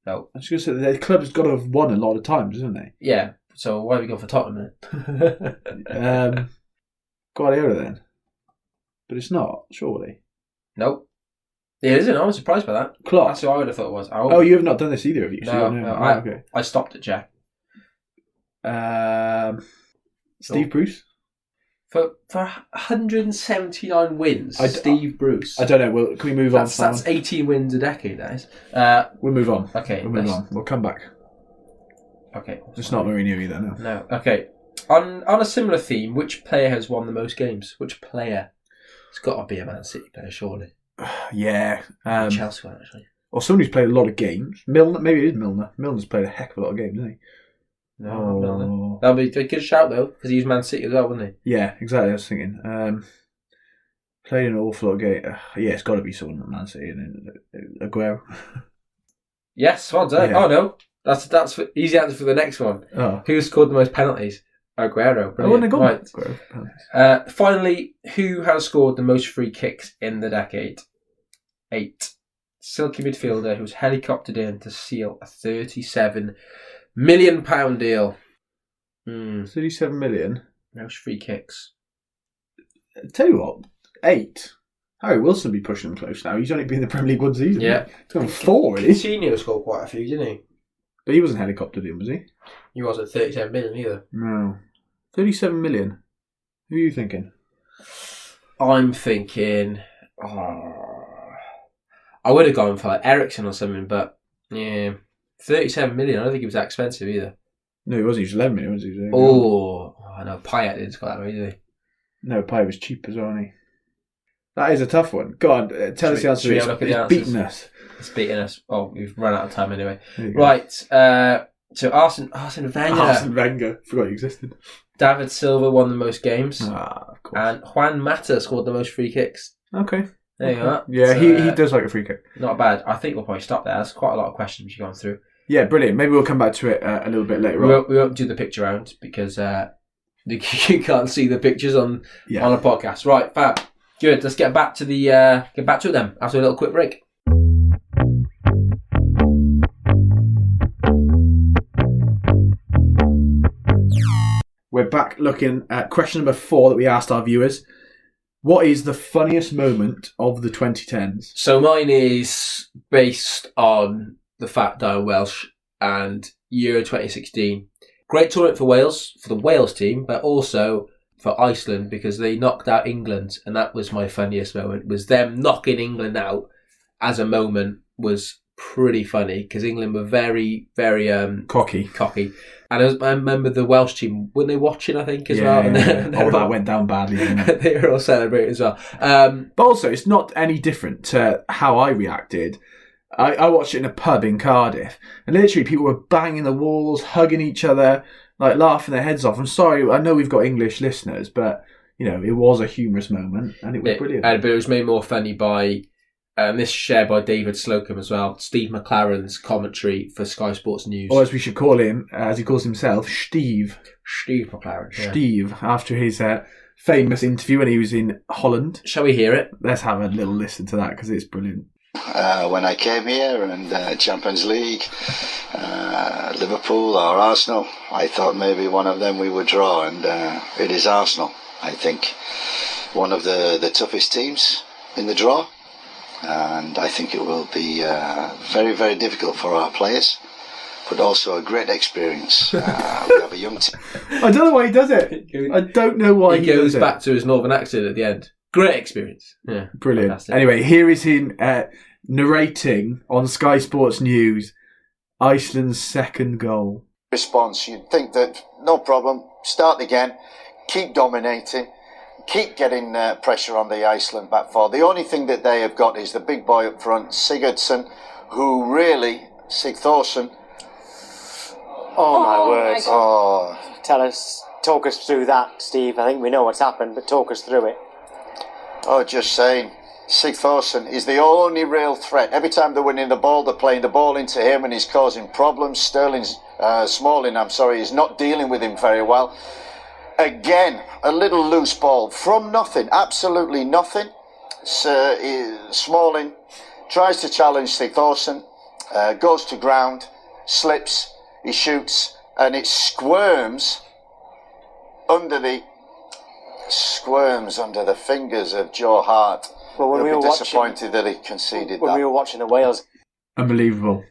No. I was going to say, the club's got to have won a lot of times, isn't they? Yeah, so why have we gone for Tottenham then? Guardiola then. But it's not, surely. Nope. It isn't. I was surprised by that. Klopp. That's what I would have thought it was. Oh, you have not done this either, have you? No, I stopped at Jack. Steve Bruce? For 179 wins, Steve Bruce. I don't know. Well, can we move on? That's 18 wins a decade, that is. We'll move on. Okay. We'll move on. We'll come back. Okay. It's not Mourinho either, no. No. Okay. On a similar theme, which player has won the most games? Which player? It's got to be a Man City player, surely. Yeah. Chelsea one, actually. Or someone who's played a lot of games. Milner. Maybe it is Milner. Milner's played a heck of a lot of games, hasn't he? No, Milner. That'll be a good shout, though, because he was Man City as well, wasn't he? Yeah, exactly. I was thinking. Played an awful lot of games. Yeah, it's got to be someone at Man City. And Aguero. Yes, well done. Yeah. Oh, no. That's easy answer for the next one. Oh. Who scored the most penalties? Aguero. I wouldn't have gone right. Aguero. Finally, who has scored the most free kicks in the decade? 8. Silky midfielder who was helicoptered in to seal a £37 million deal. 37 million? Most free kicks. Tell you what, 8. Harry Wilson will be pushing them close now. He's only been in the Premier League one season. Yeah. He's got 4, really. Coutinho scored quite a few, didn't he? But he wasn't helicoptered in, was he? He wasn't 37 million either. No. 37 million. Who are you thinking? I'm thinking... I would have gone for like Ericsson or something, but yeah, 37 million. I don't think he was that expensive either. No, he wasn't. He was 11 million, wasn't he? I know. Payet didn't score that much, did he? No, Payet was cheap as well, wasn't he? That is a tough one. Go on, tell us the answer. It's beaten us. It's beaten us. Oh, we've run out of time anyway. Right. So Arsene Wenger. Arsene Wenger. Forgot he existed. David Silva won the most games. Of course. And Juan Mata scored the most free kicks. Okay. There you go. Yeah, so, he does like a free kick. Not bad. I think we'll probably stop there. There's quite a lot of questions you've gone through. Yeah, brilliant. Maybe we'll come back to it a little bit later on. We won't do the picture round because you can't see the pictures on a podcast. Right, fab. Good. Let's get back to it then after a little quick break. We're back looking at question number 4 that we asked our viewers. What is the funniest moment of the 2010s? So mine is based on the fact that I'm Welsh and Euro 2016. Great tournament for Wales, for the Wales team, but also for Iceland because they knocked out England, and that was my funniest moment. Was them knocking England out as a moment was pretty funny because England were very, very Cocky. And I remember the Welsh team, weren't they watching, I think, as well? And that went down badly, didn't it? They were all celebrating as well. But also, it's not any different to how I reacted. I watched it in a pub in Cardiff, and literally people were banging the walls, hugging each other, like laughing their heads off. I'm sorry, I know we've got English listeners, but it was a humorous moment, and it was brilliant. But it was made more funny by, this shared by David Slocum as well, Steve McLaren's commentary for Sky Sports News. Or as we should call him, as he calls himself, Steve. Steve McLaren. Yeah. Steve, after his famous interview when he was in Holland. Shall we hear it? Let's have a little listen to that because it's brilliant. When I came here and Champions League, Liverpool or Arsenal, I thought maybe one of them we would draw, and it is Arsenal. I think one of the toughest teams in the draw, and I think it will be very, very difficult for our players, but also a great experience. We have a young team. I don't know why he does it. I don't know why he goes does it. back to his northern accent at the end. Great experience. Yeah, brilliant. Fantastic. Anyway, here is him narrating on Sky Sports News Iceland's second goal. Response, you'd think that no problem, start again, keep dominating, keep getting pressure on the Iceland back four. The only thing that they have got is the big boy up front, Sigurdsson, who really, Sigþórsson. Oh my words. Oh. Talk us through that, Steve. I think we know what's happened, but talk us through it. Oh, just saying, Sigþórsson is the only real threat. Every time they're winning the ball, they're playing the ball into him and he's causing problems. Smalling, is not dealing with him very well. Again, a little loose ball from nothing, absolutely nothing. Smalling tries to challenge Sigþórsson, goes to ground, slips, he shoots, and it squirms under the fingers of Joe Hart. Well, when we were disappointed that he conceded when we were watching the Wales. Unbelievable.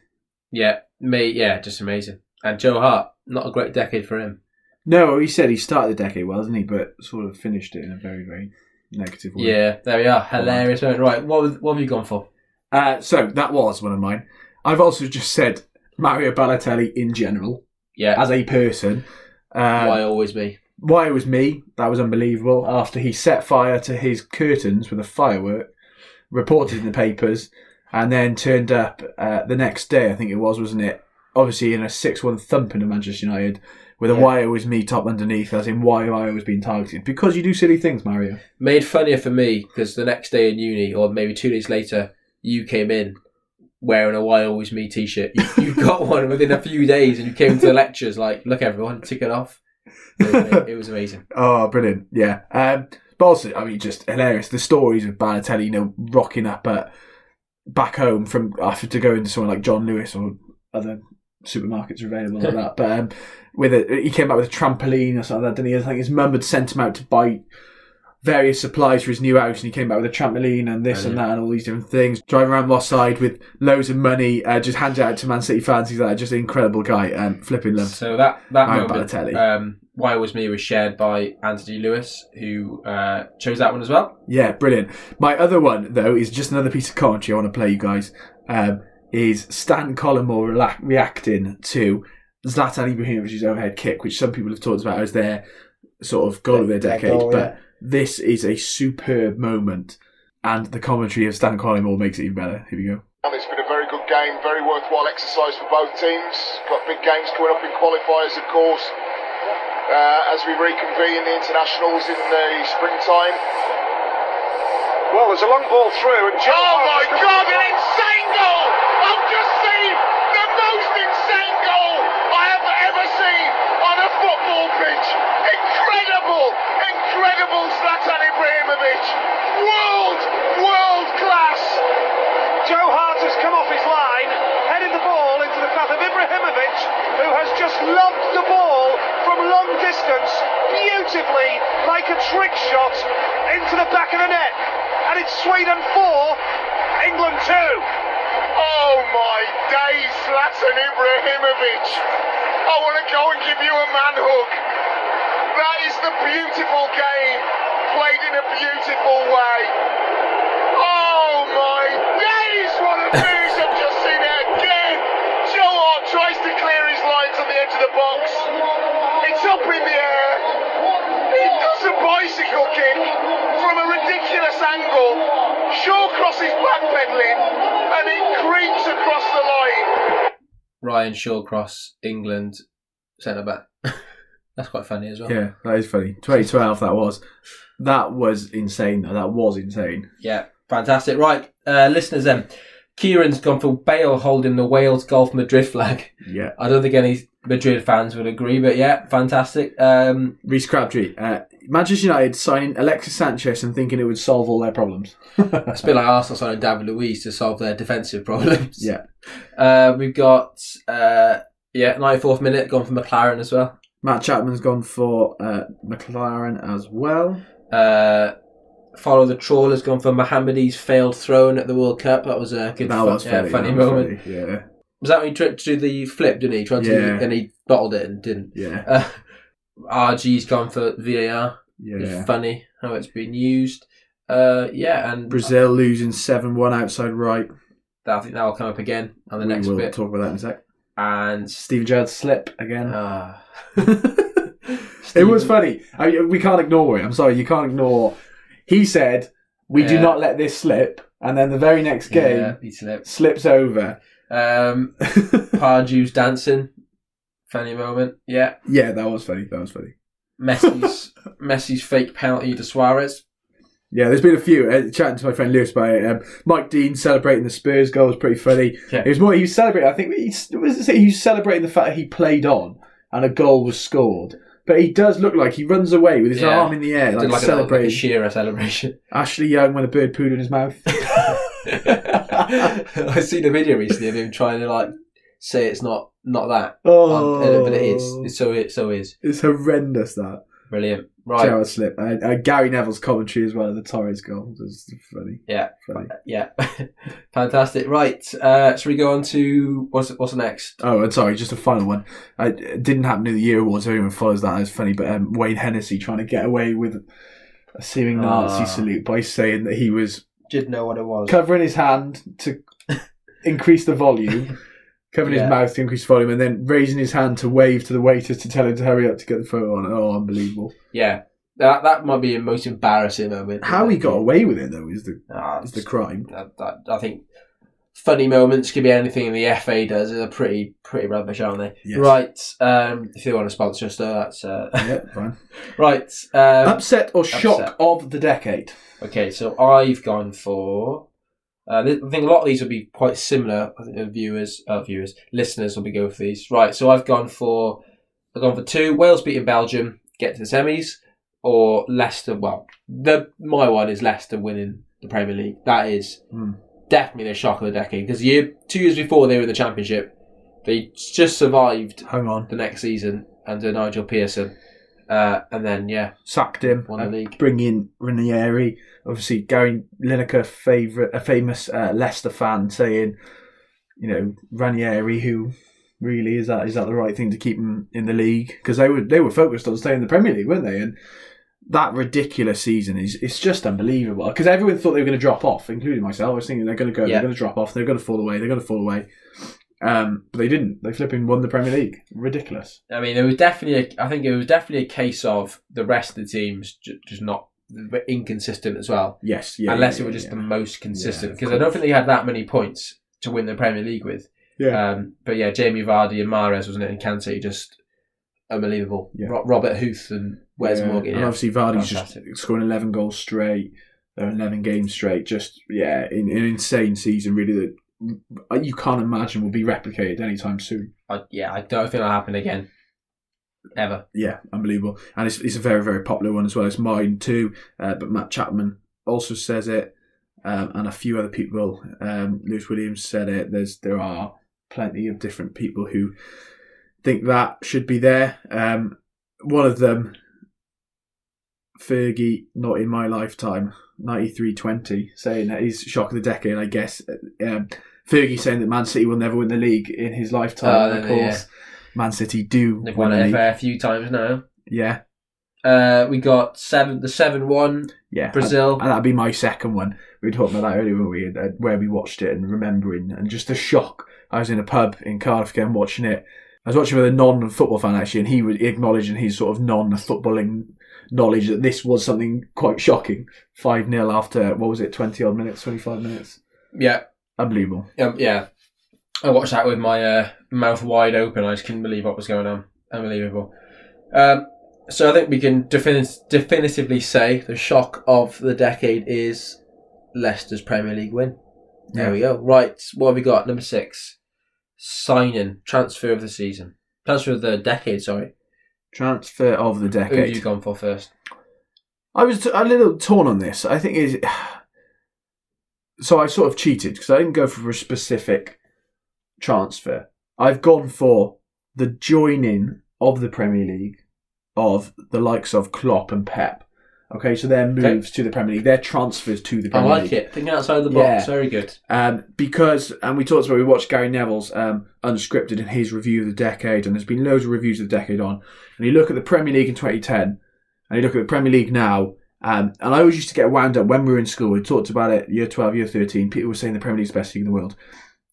Yeah, just amazing. And Joe Hart, not a great decade for him. No, he said he started the decade well, didn't he? But sort of finished it in a very, very negative way. Yeah, there we are. Hilarious. Right, what have you gone for? So that was one of mine. I've also just said Mario Balotelli in general. Yeah. As a person. Why always me? Why it was me, that was unbelievable. After he set fire to his curtains with a firework, reported in the papers, and then turned up the next day, I think it was, wasn't it? Obviously in a 6-1 thumping of Manchester United, with a why it was me top underneath, as in why I was being targeted. Because you do silly things, Mario. Made funnier for me, because the next day in uni, or maybe 2 days later, you came in wearing a Why Always Me t-shirt. You got one within a few days, and you came to the lectures like, look everyone, tick it off. It was amazing. Oh, brilliant. Yeah. But also, just hilarious. The stories of Balotelli, rocking up back home from after to go into somewhere like John Lewis or other supermarkets are available like that. But he came back with a trampoline or something like that, didn't he? I think his mum had sent him out to buy various supplies for his new house, and he came back with a trampoline and this and that and all these different things. Driving around Moss Side with loads of money, just handed out to Man City fans. He's like just an incredible guy. Flipping love. So that moment, Balotelli. Why Was Me was shared by Anthony Lewis, who chose that one as well. Yeah, brilliant. My other one, though, is just another piece of commentary I want to play you guys, is Stan Collymore reacting to Zlatan Ibrahimovic's overhead kick, which some people have talked about as their sort of goal of their decade. But this is a superb moment, and the commentary of Stan Collymore makes it even better. Here we go. It's been a very good game, very worthwhile exercise for both teams. Got big games coming up in qualifiers, of course, as we reconvene the internationals in the springtime. Well, there's a long ball through, and Oh my God, an insane goal! I've just seen the most insane goal I have ever seen on a football pitch. Incredible Zlatan Ibrahimović. World class. Joe Hart has come off his line, headed the ball into the path of Ibrahimović, who has just lobbed the ball from long distance beautifully, like a trick shot, into the back of the net. And it's Sweden 4, England 2. Oh my days, Zlatan Ibrahimović. I want to go and give you a man hug. That is the beautiful game, played in a beautiful way. Oh my days, what a finish, I've just seen it again. Joe Hart tries to clear his lines on the edge of the box. It's up in the air. He does a bicycle kick from a ridiculous angle. Shawcross is backpedaling and it creeps across the line. Ryan Shawcross, England centre back. That's quite funny as well. Yeah, that is funny. 2012, that was. That was insane, though. That was insane. Yeah, fantastic. Right, listeners then. Kieran's gone for Bale holding the Wales Golf Madrid flag. Yeah. I don't think any Madrid fans would agree, but yeah, fantastic. Reece Crabtree. Manchester United signing Alexis Sanchez and thinking it would solve all their problems. It's a bit like Arsenal signing David Luiz to solve their defensive problems. Yeah. We've got, 94th minute, gone for McLaren as well. Matt Chapman's gone for McLaren as well. Follow the Trawler's gone for Mohammedi's failed throw-in at the World Cup. That was a good funny moment. Funny. Yeah. Was that when he tried to do the flip, didn't he? And he bottled it and didn't. Yeah. RG's gone for VAR. Yeah. It's funny how it's been used. And Brazil losing 7-1 outside right. I think that will come up again on the next bit. We'll talk about that in a sec. And Steven Gerrard's slip again. It was funny. We can't ignore it. I'm sorry, you can't ignore. He said, "We do not let this slip," and then the very next game, he slips over. Pardew's dancing, funny moment. Yeah, that was funny. Messi's fake penalty to Suarez. Yeah, there's been a few. Chatting to my friend Lewis about it. Mike Dean celebrating the Spurs goal was pretty funny. Yeah. It was more. He was celebrating. I think he was celebrating the fact that he played on and a goal was scored. But he does look like he runs away with his arm in the air, like celebrating. Like a Shearer celebration. Ashley Young when a bird pooed in his mouth. I seen a video recently of him trying to say it's not that. But it is. It so is. It's horrendous, that. Brilliant. Right. Gerrard slip. Gary Neville's commentary as well of the Torres goal was funny. Yeah. Funny. Yeah. Fantastic. Right. Shall we go on to what's next? Oh, and sorry, just a final one. It didn't happen in the year awards. Everyone follows that. It's funny, but Wayne Hennessy trying to get away with a seeming Nazi salute by saying that he was didn't know what it was, covering his hand to increase the volume. Covering his mouth to increase volume and then raising his hand to wave to the waiters to tell him to hurry up to get the photo on. Oh, unbelievable. Yeah. That might be the most embarrassing moment. How he got away with it, though, is the crime. I think funny moments could be anything in the FA does. They're pretty rubbish, aren't they? Yes. Right. If you want to sponsor us, though, that's... Yeah, fine. Right. Upset or shock of the decade? Okay, so I've gone for... I think a lot of these will be quite similar. I think listeners will be going for these. Right, so I've gone for 2. Wales beating Belgium, get to the semis, or Leicester. Well, my one is Leicester winning the Premier League. That is definitely the shock of the decade because 2 years before they were in the Championship, they just survived. Hang on, the next season under Nigel Pearson. And then, sacked him. Won the league. Bring in Ranieri. Obviously, Gary Lineker, a famous Leicester fan, saying, Ranieri, who really is that the right thing to keep him in the league? Because they were focused on staying in the Premier League, weren't they? And that ridiculous season it's just unbelievable. Because everyone thought they were going to drop off, including myself. I was thinking they're going to go, they're going to drop off, they're going to fall away. But they didn't. They flipping won the Premier League. Ridiculous. I mean, it was definitely a case of the rest of the teams just not inconsistent as well. Yes, unless it were just the most consistent, because I don't think they had that many points to win the Premier League with. Yeah. But Jamie Vardy and Mahrez, wasn't it? And Kante, just unbelievable. Yeah. Robert Huth and Wes Morgan. And obviously Vardy's just scoring 11 goals straight, 11 games straight. Just an insane season, really. That you can't imagine will be replicated anytime soon. I don't think that'll happen again. Ever. Yeah, unbelievable. And it's a very, very popular one as well. It's mine too, but Matt Chapman also says it, and a few other people. Lewis Williams said it. There are plenty of different people who think that should be there. One of them Fergie, not in my lifetime, 93-20, saying that he's shock of the decade, I guess. Fergie saying that Man City will never win the league in his lifetime. Of course, Man City do. They've won it a fair few times now. Yeah. We got the 7-1. Yeah, Brazil. And that'd be my second one. We were talking about that earlier, weren't we? Where we watched it and remembering, and just the shock. I was in a pub in Cardiff again watching it. I was watching with a non-football fan actually, and he was acknowledging his sort of non-footballing knowledge that this was something quite shocking. 5-0 after, 20-odd minutes, 25 minutes? Yeah. Unbelievable. Yeah. I watched that with my mouth wide open. I just couldn't believe what was going on. Unbelievable. So I think we can definitively say the shock of the decade is Leicester's Premier League win. There we go. Right, what have we got? Number 6. Signing. Transfer of the season. Transfer of the decade, sorry. Transfer of the decade. Who have you gone for first? I was a little torn on this. I think so I sort of cheated because I didn't go for a specific transfer. I've gone for the joining of the Premier League of the likes of Klopp and Pep. Okay, so their moves to the Premier League, their transfers to the Premier League. I like it. Thinking outside the box, very good. Because, and we watched Gary Neville's Unscripted in his review of the decade, and there's been loads of reviews of the decade on. And you look at the Premier League in 2010, and you look at the Premier League now, and I always used to get wound up when we were in school. We talked about it, year 12, year 13. People were saying the Premier League's the best league in the world.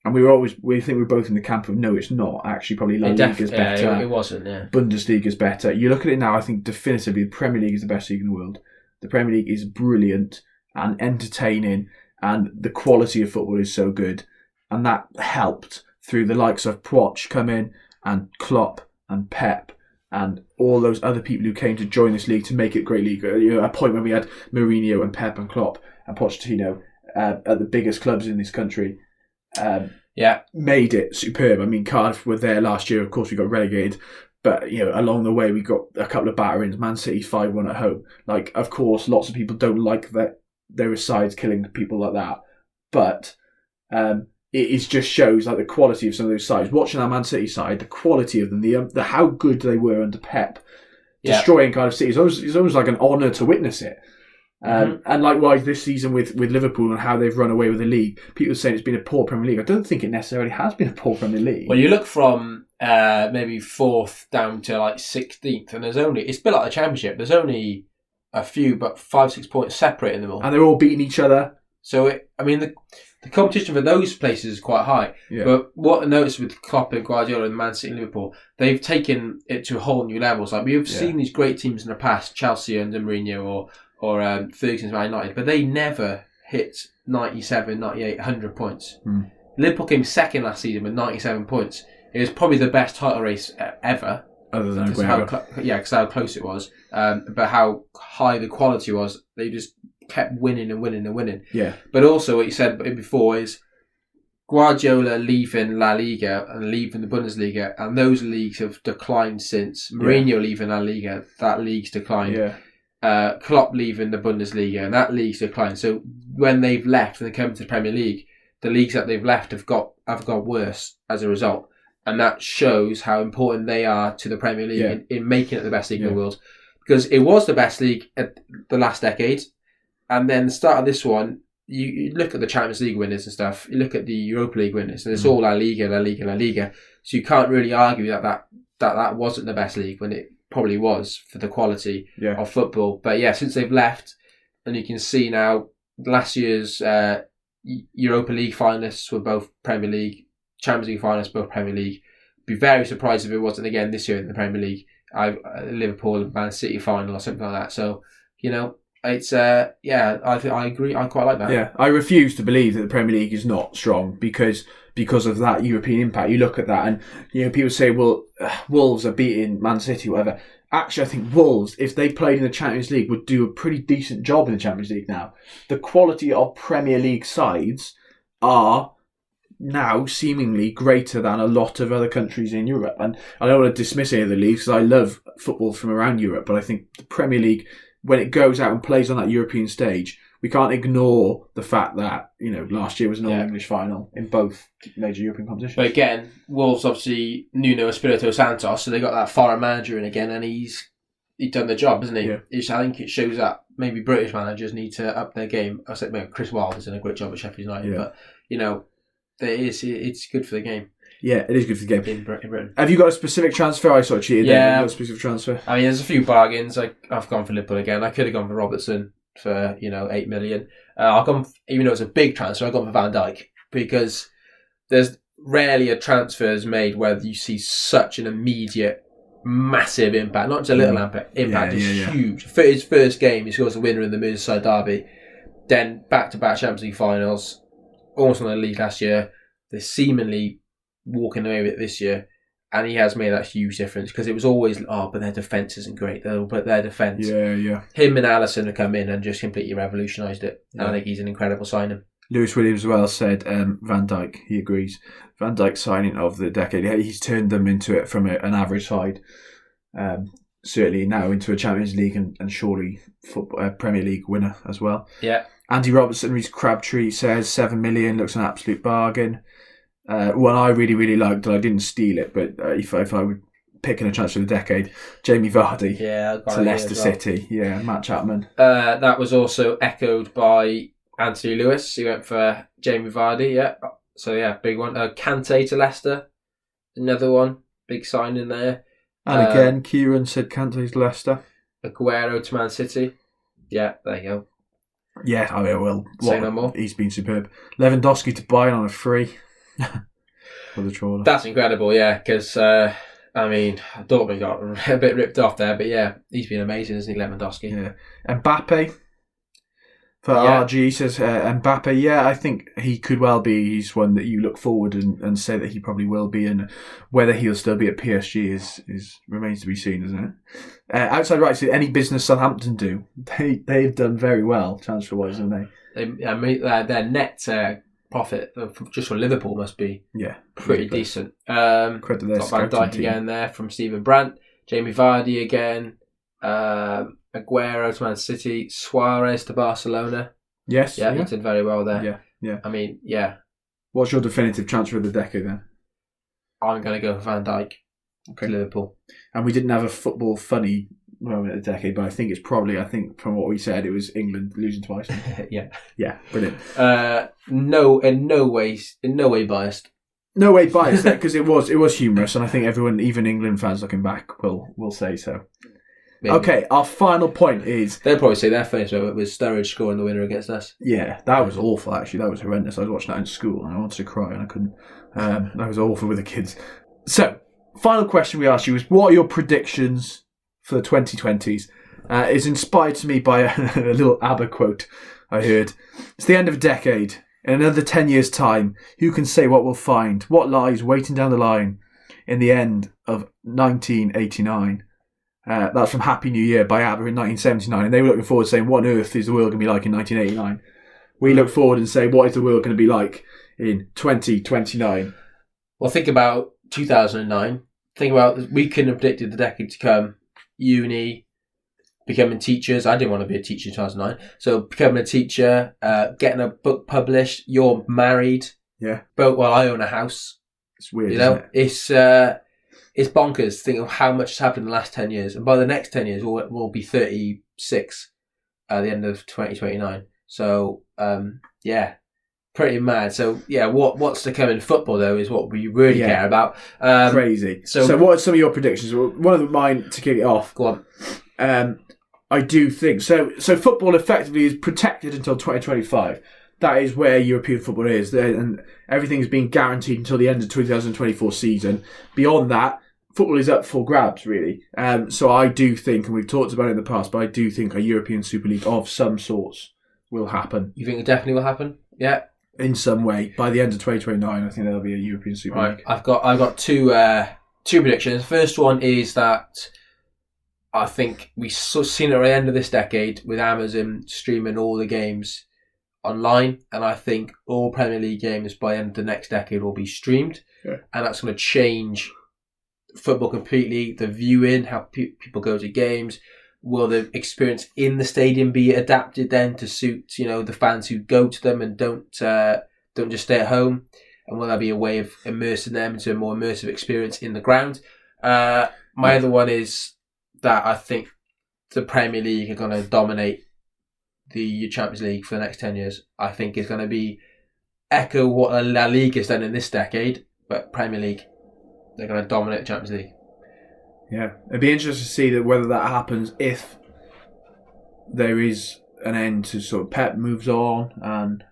And we think we're both in the camp of no, it's not. Actually, probably La Liga's better. It wasn't, yeah. Bundesliga's better. You look at it now, I think definitively the Premier League is the best league in the world. The Premier League is brilliant and entertaining, and the quality of football is so good. And that helped through the likes of Poch coming and Klopp and Pep and all those other people who came to join this league to make it a great league. A point when we had Mourinho and Pep and Klopp and Pochettino at the biggest clubs in this country. Made it superb. I mean, Cardiff were there last year. Of course, we got relegated. But, along the way, we got a couple of batterings. Man City 5-1 at home. Like, of course, lots of people don't like that there are sides killing people like that. But it just shows like the quality of some of those sides. Watching our Man City side, the quality of them, the how good they were under Pep, destroying Cardiff City. It's almost like an honour to witness it. And likewise this season with Liverpool and how they've run away with the league. People are saying it's been a poor Premier League. I don't think it necessarily has been a poor Premier League. Well, you look from maybe 4th down to like 16th, and it's a bit like the Championship. There's only a few, but 5-6 points separating them all, and they're all beating each other. So the competition for those places is quite high. Yeah. But what I noticed with Klopp and Guardiola and Man City and Liverpool, they've taken it to a whole new levels. Like we've seen these great teams in the past, Chelsea under Mourinho or Ferguson's Man United, but they never hit 97, 98, 100 points. Liverpool came second last season with 97 points. It was probably the best title race ever. Other than because how close it was. But how high the quality was. They just kept winning and winning and winning. Yeah. But also what you said before is Guardiola leaving La Liga and leaving the Bundesliga, and those leagues have declined since. Mourinho leaving La Liga, that league's declined. Yeah. Klopp leaving the Bundesliga, and that league's declined. So when they've left and they come to the Premier League, the leagues that they've left have got worse as a result. And that shows how important they are to the Premier League in making it the best league in the world. Because it was the best league at the last decade. And then the start of this one, you look at the Champions League winners and stuff, you look at the Europa League winners, and it's all La Liga, La Liga, La Liga. So you can't really argue that wasn't the best league when it probably was for the quality of football. But since they've left, and you can see now, last year's Europa League finalists were both Premier League, Champions League finalists both Premier League. Be very surprised if it wasn't again this year in the Premier League. Liverpool and Man City final or something like that. So it's I agree. I quite like that. Yeah, I refuse to believe that the Premier League is not strong because of that European impact. You look at that, and people say, well, Wolves are beating Man City, whatever. Actually, I think Wolves, if they played in the Champions League, would do a pretty decent job in the Champions League now. The quality of Premier League sides are now seemingly greater than a lot of other countries in Europe. And I don't want to dismiss any of the leagues because I love football from around Europe, but I think the Premier League, when it goes out and plays on that European stage, we can't ignore the fact that, last year was an All-English final in both major European competitions. But again, Wolves obviously Nuno Espirito Santos, so they got that foreign manager in again, and he's he's done the job, hasn't he? Yeah. I think it shows that maybe British managers need to up their game. I said, maybe Chris Wilder's done a great job at Sheffield United, but it's good for the game. Yeah, it is good for the game. In Britain. Have you got a specific transfer? I sort of cheated. Yeah. Have you got a specific transfer? I mean, there's a few bargains. I've gone for Liverpool again. I could have gone for Robertson for 8 million. I've gone, even though it's a big transfer, I've gone for Van Dijk because there's rarely a transfer is made where you see such an immediate, massive impact. Not just a little impact. It's huge. For his first game, he scores the winner in the Merseyside derby. Then back-to-back Champions League finals, almost won the league last year. They're seemingly walking away with it this year, and he has made that huge difference because it was always, but their defence isn't great. But their defence, him and Alisson have come in and just completely revolutionised it. And I think he's an incredible signing. Lewis Williams as well said Van Dijk, he agrees. Van Dijk signing of the decade. He's turned them into it from an average side, certainly now into a Champions League and surely Premier League winner as well. Yeah. Andy Robertson, Reece Crabtree says 7 million looks an absolute bargain. One I really, really liked, and I didn't steal it, but if I would pick in a transfer of the decade, Jamie Vardy to Leicester City. Yeah, Matt Chapman. That was also echoed by Anthony Lewis. He went for Jamie Vardy, yeah. So, yeah, big one. Kante to Leicester, another one. Big sign in there. And again, Kieran said Kante to Leicester. Aguero to Man City. Yeah, there you go. Yeah, I mean, well, say no more. He's been superb. Lewandowski to Bayern on a free. For the trawler. That's incredible, yeah, because, Dortmund got a bit ripped off there, but yeah, he's been amazing, isn't he, Lewandowski? Yeah. Mbappe for RG says, Mbappe, yeah, I think he could well be. He's one that you look forward and say that he probably will be, and whether he'll still be at PSG is remains to be seen, isn't it? Outside right, so any business Southampton do, they've done very well transfer-wise, haven't they? Their net profit just for Liverpool must be pretty decent. Credit to their Van Dijk again there from Stephen Brandt, Jamie Vardy again, Aguero to Man City, Suarez to Barcelona. Yes, he did very well there. Yeah. I mean, yeah. What's your definitive transfer of the decade then? I'm going to go for Van Dijk to Liverpool. And we didn't have a football funny moment of the decade, but I think it's probably, from what we said, it was England losing twice. Yeah, brilliant. In no way biased. No way biased, because it was humorous, and I think everyone, even England fans looking back, will say so. Maybe. Okay, our final point is... They'll probably say their first moment was Sturridge scoring the winner against us. Yeah, that was awful, actually. That was horrendous. I was watching that in school, and I wanted to cry, and I couldn't. That was awful with the kids. So, final question we asked you is, what are your predictions for the 2020s? It's inspired to me by a little ABBA quote I heard. It's the end of a decade. In another 10 years' time, who can say what we'll find? What lies waiting down the line in the end of 1989? That's from Happy New Year by ABBA in 1979. And they were looking forward to saying, what on earth is the world going to be like in 1989? We look forward and say, what is the world going to be like in 2029? Well, think about 2009. Think about, we couldn't have predicted the decade to come. Uni, becoming teachers. I didn't want to be a teacher in 2009. So becoming a teacher, getting a book published, you're married. Yeah. But I own a house. It's weird, isn't it? It's bonkers to think of how much has happened in the last 10 years. And by the next 10 years, we'll be 36 at the end of 2029. So, pretty mad. So, what's to come in football, though, is what we really care about. Crazy. So what are some of your predictions? One of mine, to kick it off. Go on. I do think... So football effectively is protected until 2025. That is where European football is. And everything's been guaranteed until the end of 2024 season. Beyond that, football is up for grabs, really. So I do think, and we've talked about it in the past, but I do think a European Super League of some sorts will happen. You think it definitely will happen? Yeah. In some way. By the end of 2029, I think there'll be a European Super League. I've got two predictions. The first one is that I think we've seen it at the end of this decade with Amazon streaming all the games online, and I think all Premier League games by the end of the next decade will be streamed, and that's going to change football completely. The viewing, how people go to games, will the experience in the stadium be adapted then to suit the fans who go to them and don't just stay at home, and will there be a way of immersing them into a more immersive experience in the ground? My other one is that I think the Premier League are going to dominate the Champions League for the next 10 years. I think it's going to be echo what La Liga has done in this decade, but Premier League, they're going to dominate the Champions League. Yeah, it'd be interesting to see whether that happens if there is an end to sort of Pep moves on and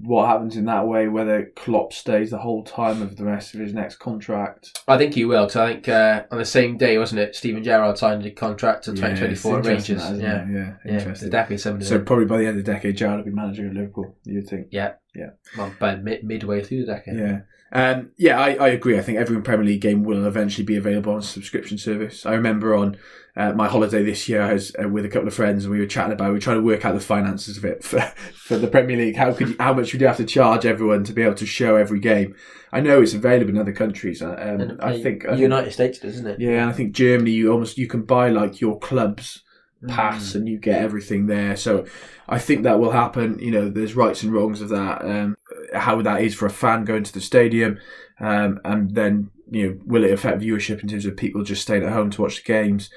what happens in that way, whether Klopp stays the whole time of the rest of his next contract. I think he will, because I think on the same day, wasn't it, Steven Gerrard signed a contract to 2024 at Rangers. Yeah, interesting. Definitely something. So probably by the end of the decade, Gerrard will be manager at Liverpool, you'd think. Yeah. Well, by midway through the decade. Yeah. I agree. I think every Premier League game will eventually be available on a subscription service. I remember on my holiday this year, I was with a couple of friends and we were chatting about, we were trying to work out the finances of it for the Premier League. How much would you have to charge everyone to be able to show every game? I know it's available in other countries. I think United States, isn't it? Yeah, and I think Germany, you can buy like your club's pass and you get everything there. So I think that will happen. You know, there's rights and wrongs of that. How that is for a fan going to the stadium, and then, you know, will it affect viewership in terms of people just staying at home to watch the games?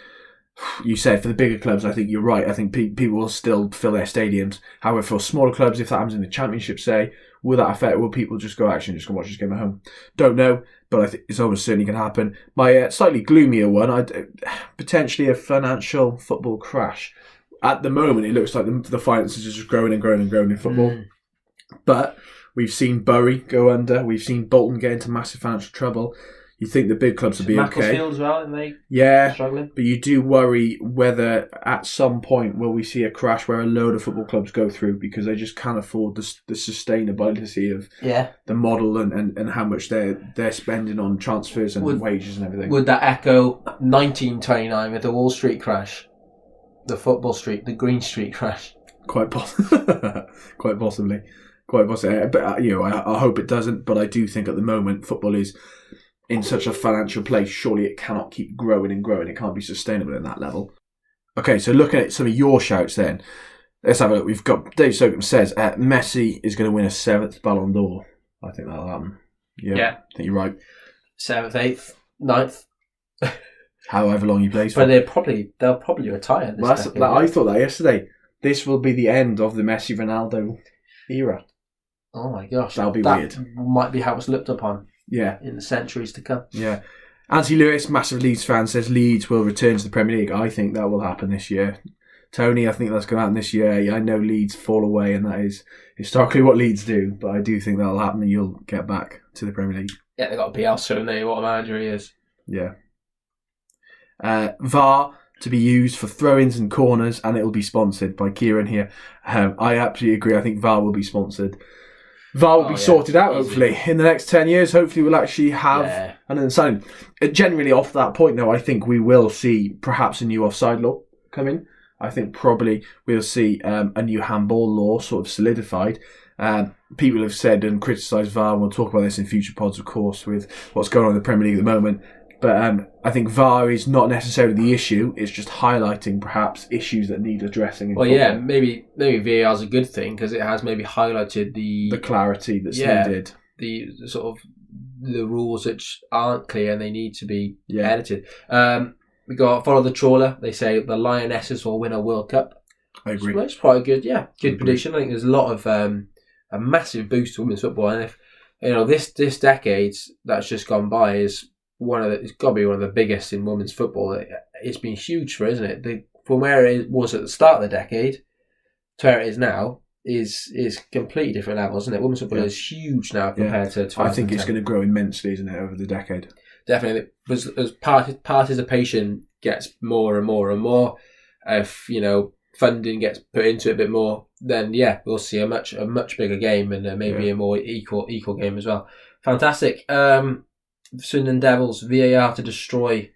You said for the bigger clubs, I think you're right. I think people will still fill their stadiums. However, for smaller clubs, if that happens in the Championship, say, will that affect? Will people just go just go watch this game at home? Don't know, but I think it's almost certainly going to happen. My slightly gloomier one, potentially a financial football crash. At the moment, it looks like the finances are just growing and growing and growing in football. But we've seen Bury go under. We've seen Bolton get into massive financial trouble. You think the big clubs will be okay. Macclesfield as well, and they struggling. But you do worry whether at some point will we see a crash where a load of football clubs go through because they just can't afford the sustainability of the model and how much they're spending on transfers and wages and everything. Would that echo 1929 with the Wall Street crash? The Green Street crash? Quite possibly. But I hope it doesn't. But I do think at the moment football is in such a financial place. Surely it cannot keep growing and growing. It can't be sustainable at that level. Okay, so looking at some of your shouts then, let's have a look. We've got Dave Sokum says Messi is going to win a 7th Ballon d'Or. I think that'll happen. Yeah, I think you're right. 7th, 8th, 9th. However long he plays for. But they'll probably retire. I thought that yesterday. This will be the end of the Messi Ronaldo era. Oh my gosh, that'll be weird. Might be how it's looked upon. Yeah, in the centuries to come. Yeah, Anthony Lewis, massive Leeds fan, says Leeds will return to the Premier League. I think that will happen this year. Tony, I think that's going to happen this year. I know Leeds fall away, and that is historically what Leeds do. But I do think that'll happen, and you'll get back to the Premier League. Yeah, they got Bielsa, haven't they? What a manager he is. Yeah. VAR to be used for throw-ins and corners, and it will be sponsored by Kieran here. I absolutely agree. I think VAR will be sponsored. VAR will be sorted out, hopefully, in the next 10 years. Hopefully we'll actually have an understanding. Generally, off that point, though, I think we will see perhaps a new offside law coming. I think probably we'll see a new handball law sort of solidified. People have said and criticised VAR, and we'll talk about this in future pods, of course, with what's going on in the Premier League at the moment. But I think VAR is not necessarily the issue. It's just highlighting perhaps issues that need addressing. In football. Yeah, maybe VAR is a good thing because it has maybe highlighted the clarity that's needed. The sort of the rules which aren't clear and they need to be edited. We got Follow the Trawler. They say the Lionesses will win a World Cup. I agree. It's quite a good, good prediction. I think there's a lot of a massive boost to women's football, and if this decade that's just gone by is. It's got to be one of the biggest in women's football. It's been huge for, isn't it? From where it was at the start of the decade to where it is now is completely different levels, isn't it? Women's football is huge now compared to 2010. I think it's going to grow immensely, isn't it, over the decade? Definitely. As participation gets more and more and more, if funding gets put into it a bit more, then we'll see a much bigger game and maybe a more equal game as well. Fantastic. Swindon Devils, VAR to destroy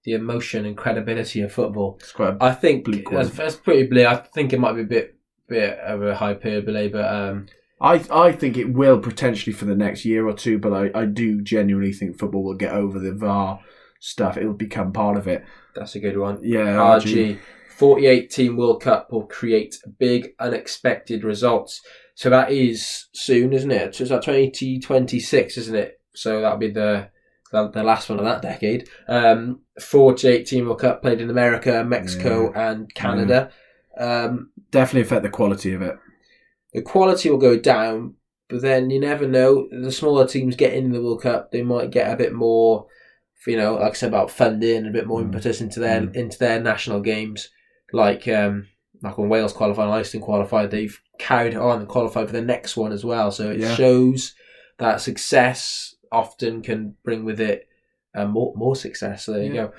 the emotion and credibility of football. It's quite I think that's pretty bleak. I think it might be a bit of a hyperbole, but I think it will potentially for the next year or two, but I do genuinely think football will get over the VAR stuff. It'll become part of it. That's a good one. Yeah, RG 48-team World Cup will create big unexpected results. So that is soon, isn't it? So it's like 2026, isn't it? So that'll be the the last one of that decade. 4-18 World Cup played in America, Mexico, and Canada. Definitely affect the quality of it. The quality will go down, but then you never know. The smaller teams get into the World Cup, they might get a bit more, like I said about funding, a bit more impetus into their national games. Like when Wales qualified and Iceland qualified, they've carried it on and qualified for the next one as well. So it shows that success often can bring with it more success. So there you go.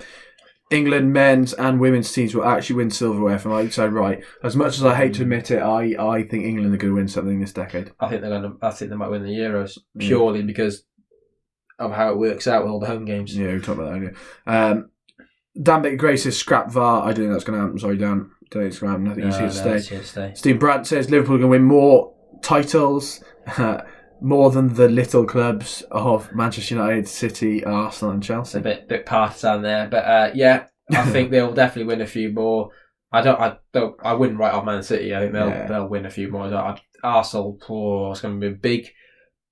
England men's and women's teams will actually win silverware from outside right. As much as I hate to admit it, I think England are going to win something this decade. I think they might win the Euros purely because of how it works out with all the home games. Yeah, we talked about that earlier. Dan Baker Gray says scrap VAR. I don't think that's going to happen. Sorry, Dan. I don't think it's going to happen. I think he's here to stay. Steve Brandt says Liverpool are going to win more titles, more than the little clubs of Manchester United, City, Arsenal and Chelsea. It's a bit partisan there, but I think they'll definitely win a few more. I wouldn't write off Man City. I think they'll win a few more. Arsenal, it's going to be a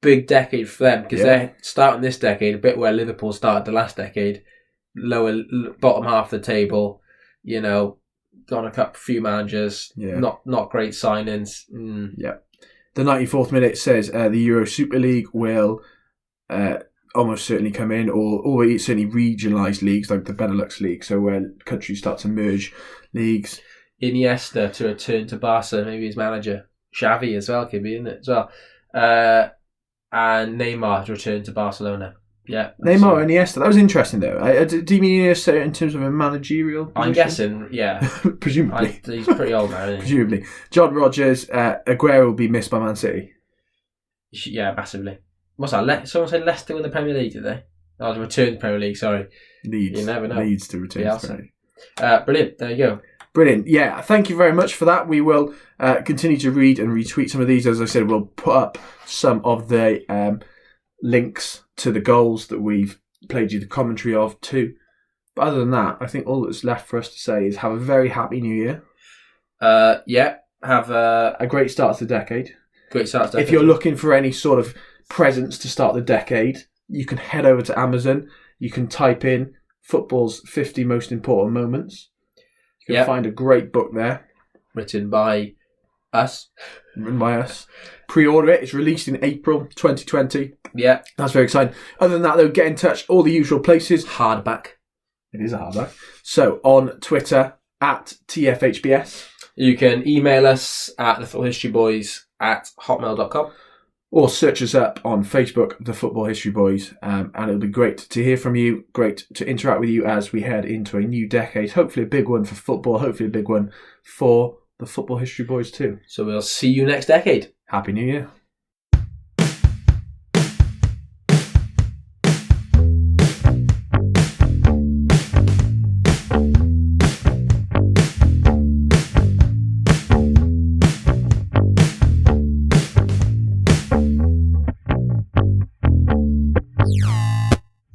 big decade for them because they're starting this decade a bit where Liverpool started the last decade, bottom half of the table. Gone a few managers, not great signings. The 94th minute says the Euro Super League will almost certainly come in, or certainly regionalised leagues like the Benelux League, so where countries start to merge leagues. Iniesta to return to Barca, maybe his manager. Xavi as well could be in it as well. And Neymar to return to Barcelona. Yeah, Neymar and Iniesta. That was interesting though. Do you mean Iniesta in terms of a managerial position? I'm guessing, yeah. Presumably. He's pretty old now, isn't he? Presumably. John Rogers, Aguero will be missed by Man City. Yeah, massively. What's that? Someone said Leicester win the Premier League, did they? Oh, the return to the Premier League, sorry. Leeds. You never know. Leeds to return to the Premier League. Brilliant, there you go. Brilliant. Yeah, thank you very much for that. We will continue to read and retweet some of these. As I said, we'll put up some of the links to the goals that we've played you the commentary of too. But other than that, I think all that's left for us to say is have a very happy new year. Have a great start to the decade. Great start to the decade. If you're looking for any sort of presents to start the decade, you can head over to Amazon. You can type in football's 50 most important moments. You can find a great book there. Written by us. Pre-order it. It's released in April 2020. Yeah. That's very exciting. Other than that, though, get in touch. All the usual places. Hardback. It is a hardback. So, on Twitter, at TFHBS. You can email us at thefootballhistoryboys@hotmail.com. Or search us up on Facebook, The Football History Boys. And it'll be great to hear from you. Great to interact with you as we head into a new decade. Hopefully a big one for football. Hopefully a big one for the Football History Boys too. So we'll see you next decade. Happy New Year.